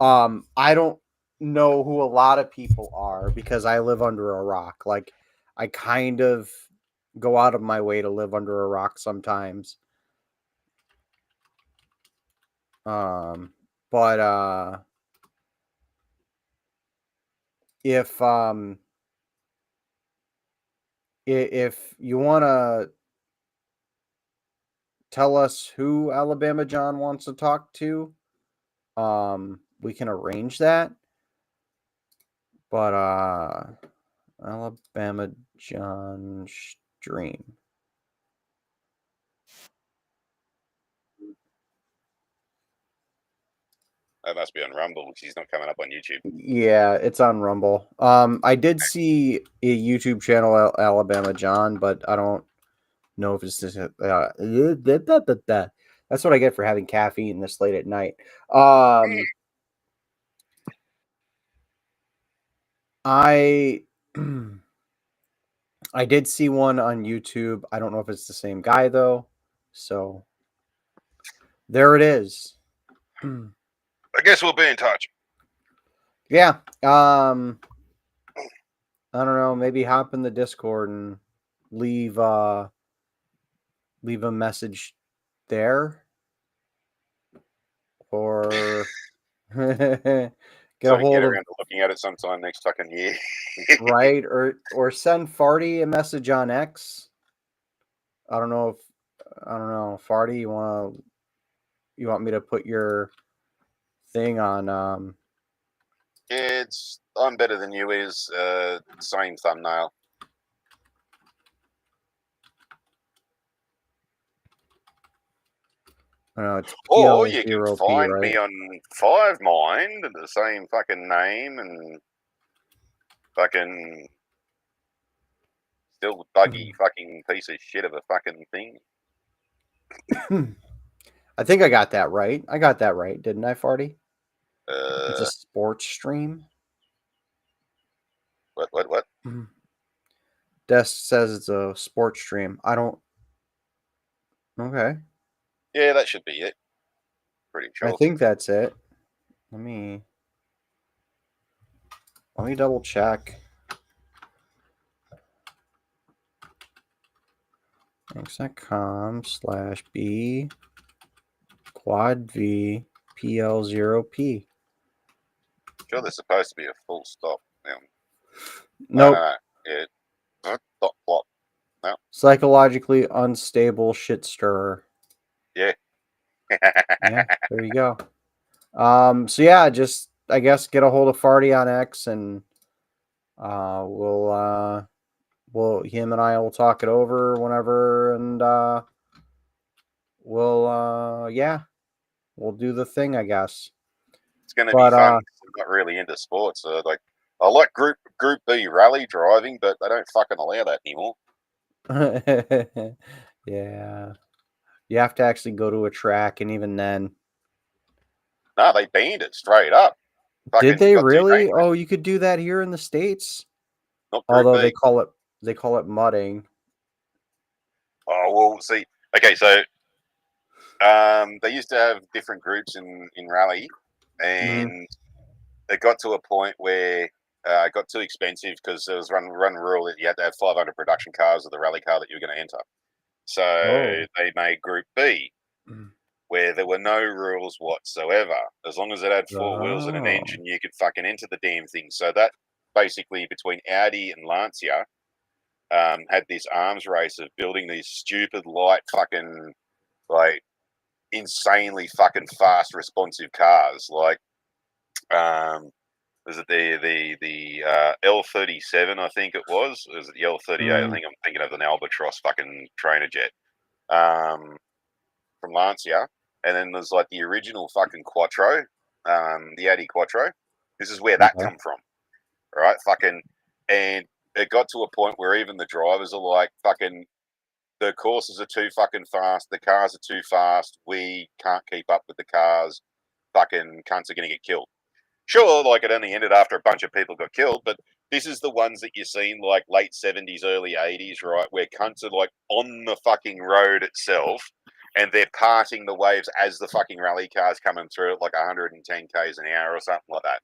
I don't know who a lot of people are because I live under a rock. Like, I kind of go out of my way to live under a rock sometimes. But if you want to tell us who Alabama John wants to talk to, we can arrange that. But Alabama John stream. That must be on Rumble because he's not coming up on YouTube. Yeah, it's on Rumble. I did see a YouTube channel, Alabama John, but I don't know if it's just, that's That's what I get for having caffeine this late at night. I I did see one on YouTube. I don't know if it's the same guy though. So there it is. I guess we'll be in touch. Yeah. I don't know, maybe hop in the Discord and leave a message there, or get So a we can get hold of around to looking at it sometime next fucking year. right, or send Farty a message on X. I don't know, Farty, you want me to put your thing on Yeah, I'm better than you is same thumbnail. I don't know, it's Or you can PL0P, find right? me on Five Mind, the same fucking name, and fucking still buggy fucking piece of shit of a fucking thing. I think I got that right. I got that right, didn't I, Farty? It's a Uh, sports stream. what? Des says it's a sports stream. I don't. Okay. Yeah, that should be it. Pretty I sure. think that's it. Let me double check. X.com/B quad V PL0P. Sure, there's supposed to be a full stop. Nope. No. Yeah. Dot plot. No. Psychologically unstable shit stirrer. Yeah. Yeah, there you go. So yeah, just I guess get a hold of Farty on X and we'll him and I will talk it over whenever, and we'll do the thing, I guess. It's going to be But fun. I'm not really into sports. So like, I like Group B rally driving, but they don't fucking allow that anymore. yeah, you have to actually go to a track, and even then, No, they banned it straight up. did Fucking they got too really? dangerous. Oh, you could do that here in the States. Not Group Although B. they call it mudding. Oh well, see. Okay, so they used to have different groups in rally, and it got to a point where it got too expensive because there was run rule that you had to have 500 production cars of the rally car that you were going to enter. So Oh. they made Group B, where there were no rules whatsoever. As long as it had four wheels and an engine, you could fucking enter the damn thing. So that basically between Audi and Lancia had this arms race of building these stupid light fucking like insanely fucking fast responsive cars. Like was it the L37? I think it was. Or was it the L38? I think I'm thinking of an Albatross fucking trainer jet from Lancia. And then there's like the original fucking Quattro, the Audi Quattro. This is where that come from, right? Fucking, and it got to a point where even the drivers are like, fucking, the courses are too fucking fast. The cars are too fast. We can't keep up with the cars. Fucking cunts are going to get killed. Sure, like it only ended after a bunch of people got killed, but this is the ones that you're seeing like late 70s, early 80s, right? Where cunts are like on the fucking road itself and they're parting the waves as the fucking rally cars coming through at like 110 k's an hour or something like that.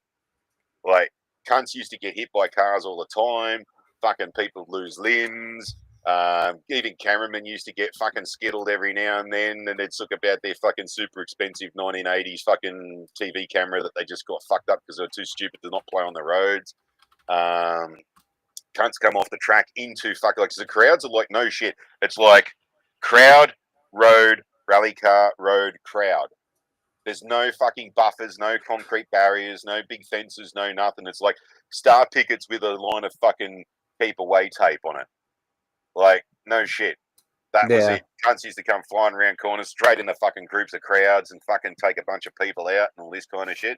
Like, cunts used to get hit by cars all the time. Fucking people lose limbs. Even cameramen used to get fucking skittled every now and then, and they'd talk about their fucking super expensive 1980s fucking TV camera that they just got fucked up because they were too stupid to not play on the roads. Cunts come off the track into fucking like the crowds are like no shit. It's like crowd, road, rally car, road, crowd. There's no fucking buffers, no concrete barriers, no big fences, no nothing. It's like star pickets with a line of fucking keep away tape on it. Like, no shit. That was it. Cunts used to come flying around corners straight into fucking groups of crowds and fucking take a bunch of people out and all this kind of shit.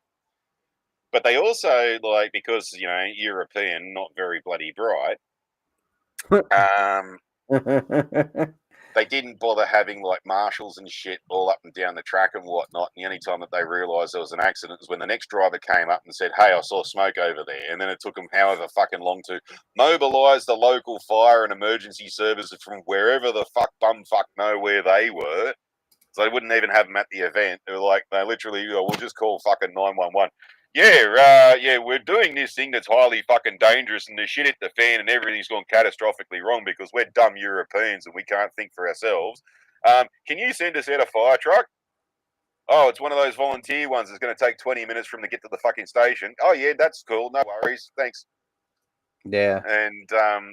But they also, like, because, you know, European, not very bloody bright, they didn't bother having like marshals and shit all up and down the track and whatnot. And the only time that they realised there was an accident was when the next driver came up and said, "Hey, I saw smoke over there." And then it took them however fucking long to mobilise the local fire and emergency services from wherever the bumfuck nowhere they were. So they wouldn't even have them at the event. They were like, they literally, we'll just call fucking 911. Yeah, we're doing this thing that's highly fucking dangerous and the shit hit the fan and everything's gone catastrophically wrong because we're dumb Europeans and we can't think for ourselves. Can you send us out a fire truck? Oh, it's one of those volunteer ones. It's going to take 20 minutes for them to get to the fucking station. Oh, yeah, that's cool. No worries. Thanks. Yeah. And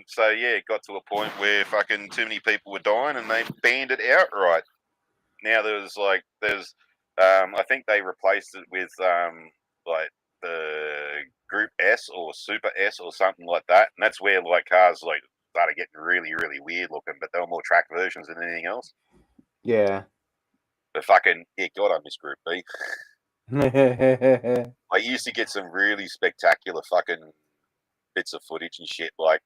so, yeah, it got to a point where fucking too many people were dying and they banned it outright. Now there's I think they replaced it with like the Group S or Super S or something like that, and that's where like cars like started getting really really weird looking, but they were more track versions than anything else. Yeah. But fucking yeah, God, I miss Group B. I used to get some really spectacular fucking bits of footage and shit like.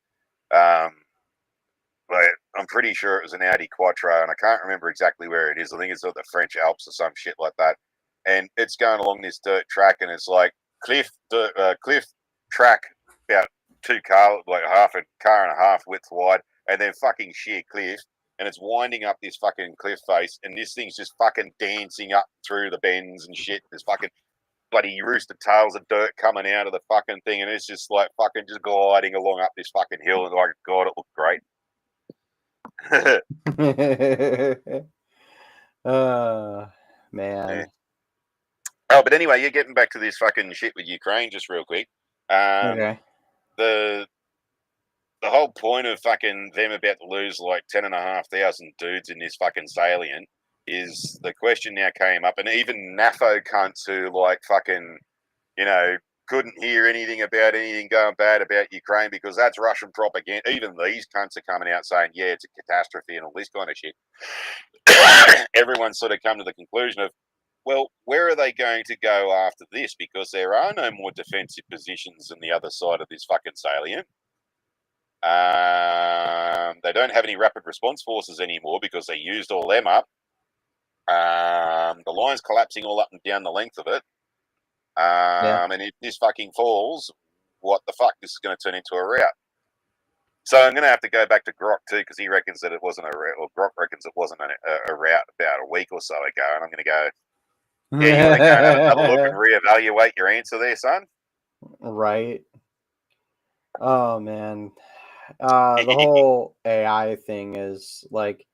But I'm pretty sure it was an Audi Quattro, and I can't remember exactly where it is. I think it's at the French Alps or some shit like that. And it's going along this dirt track, and it's like cliff track, about like half a car and a half width wide, and then fucking sheer cliff. And it's winding up this fucking cliff face, and this thing's just fucking dancing up through the bends and shit. There's fucking bloody rooster tails of dirt coming out of the fucking thing, and it's just like fucking just gliding along up this fucking hill. And like, God, it looked great. Man. Yeah. Oh, but anyway, you're getting back to this fucking shit with Ukraine just real quick. Okay. The whole point of fucking them about to lose like 10,500 dudes in this fucking salient is the question now came up, and even NAFO cunts who like fucking, couldn't hear anything about anything going bad about Ukraine because that's Russian propaganda. Even these cunts are coming out saying, yeah, it's a catastrophe and all this kind of shit. Everyone's sort of come to the conclusion of, well, where are they going to go after this? Because there are no more defensive positions on the other side of this fucking salient. They don't have any rapid response forces anymore because they used all them up. The line's collapsing all up and down the length of it. And if this fucking falls, what the fuck? This is going to turn into a rout. So I'm going to have to go back to Grok too because he reckons that it wasn't a rout, or Grok reckons it wasn't a rout about a week or so ago. And I'm going to go, yeah, you want to go and have another look and reevaluate your answer there, son? Right. Oh, man. The whole AI thing is like,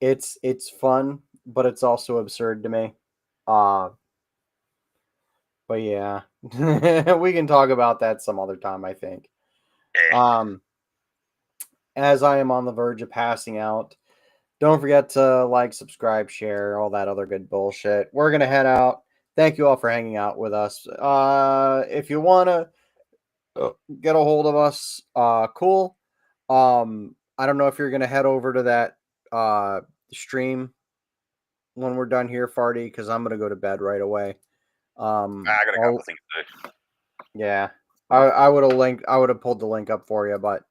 it's fun, but it's also absurd to me. But yeah, we can talk about that some other time, I think. As I am on the verge of passing out, don't forget to like, subscribe, share, all that other good bullshit. We're going to head out. Thank you all for hanging out with us. If you want to get a hold of us, cool. I don't know if you're going to head over to that stream when we're done here, Farty, because I'm going to go to bed right away. I got a couple of things to do. Yeah, I would have pulled the link up for you, but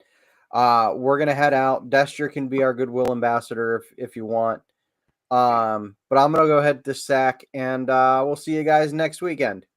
we're gonna head out. Dester can be our goodwill ambassador if you want. But I'm gonna go ahead to sack, and we'll see you guys next weekend.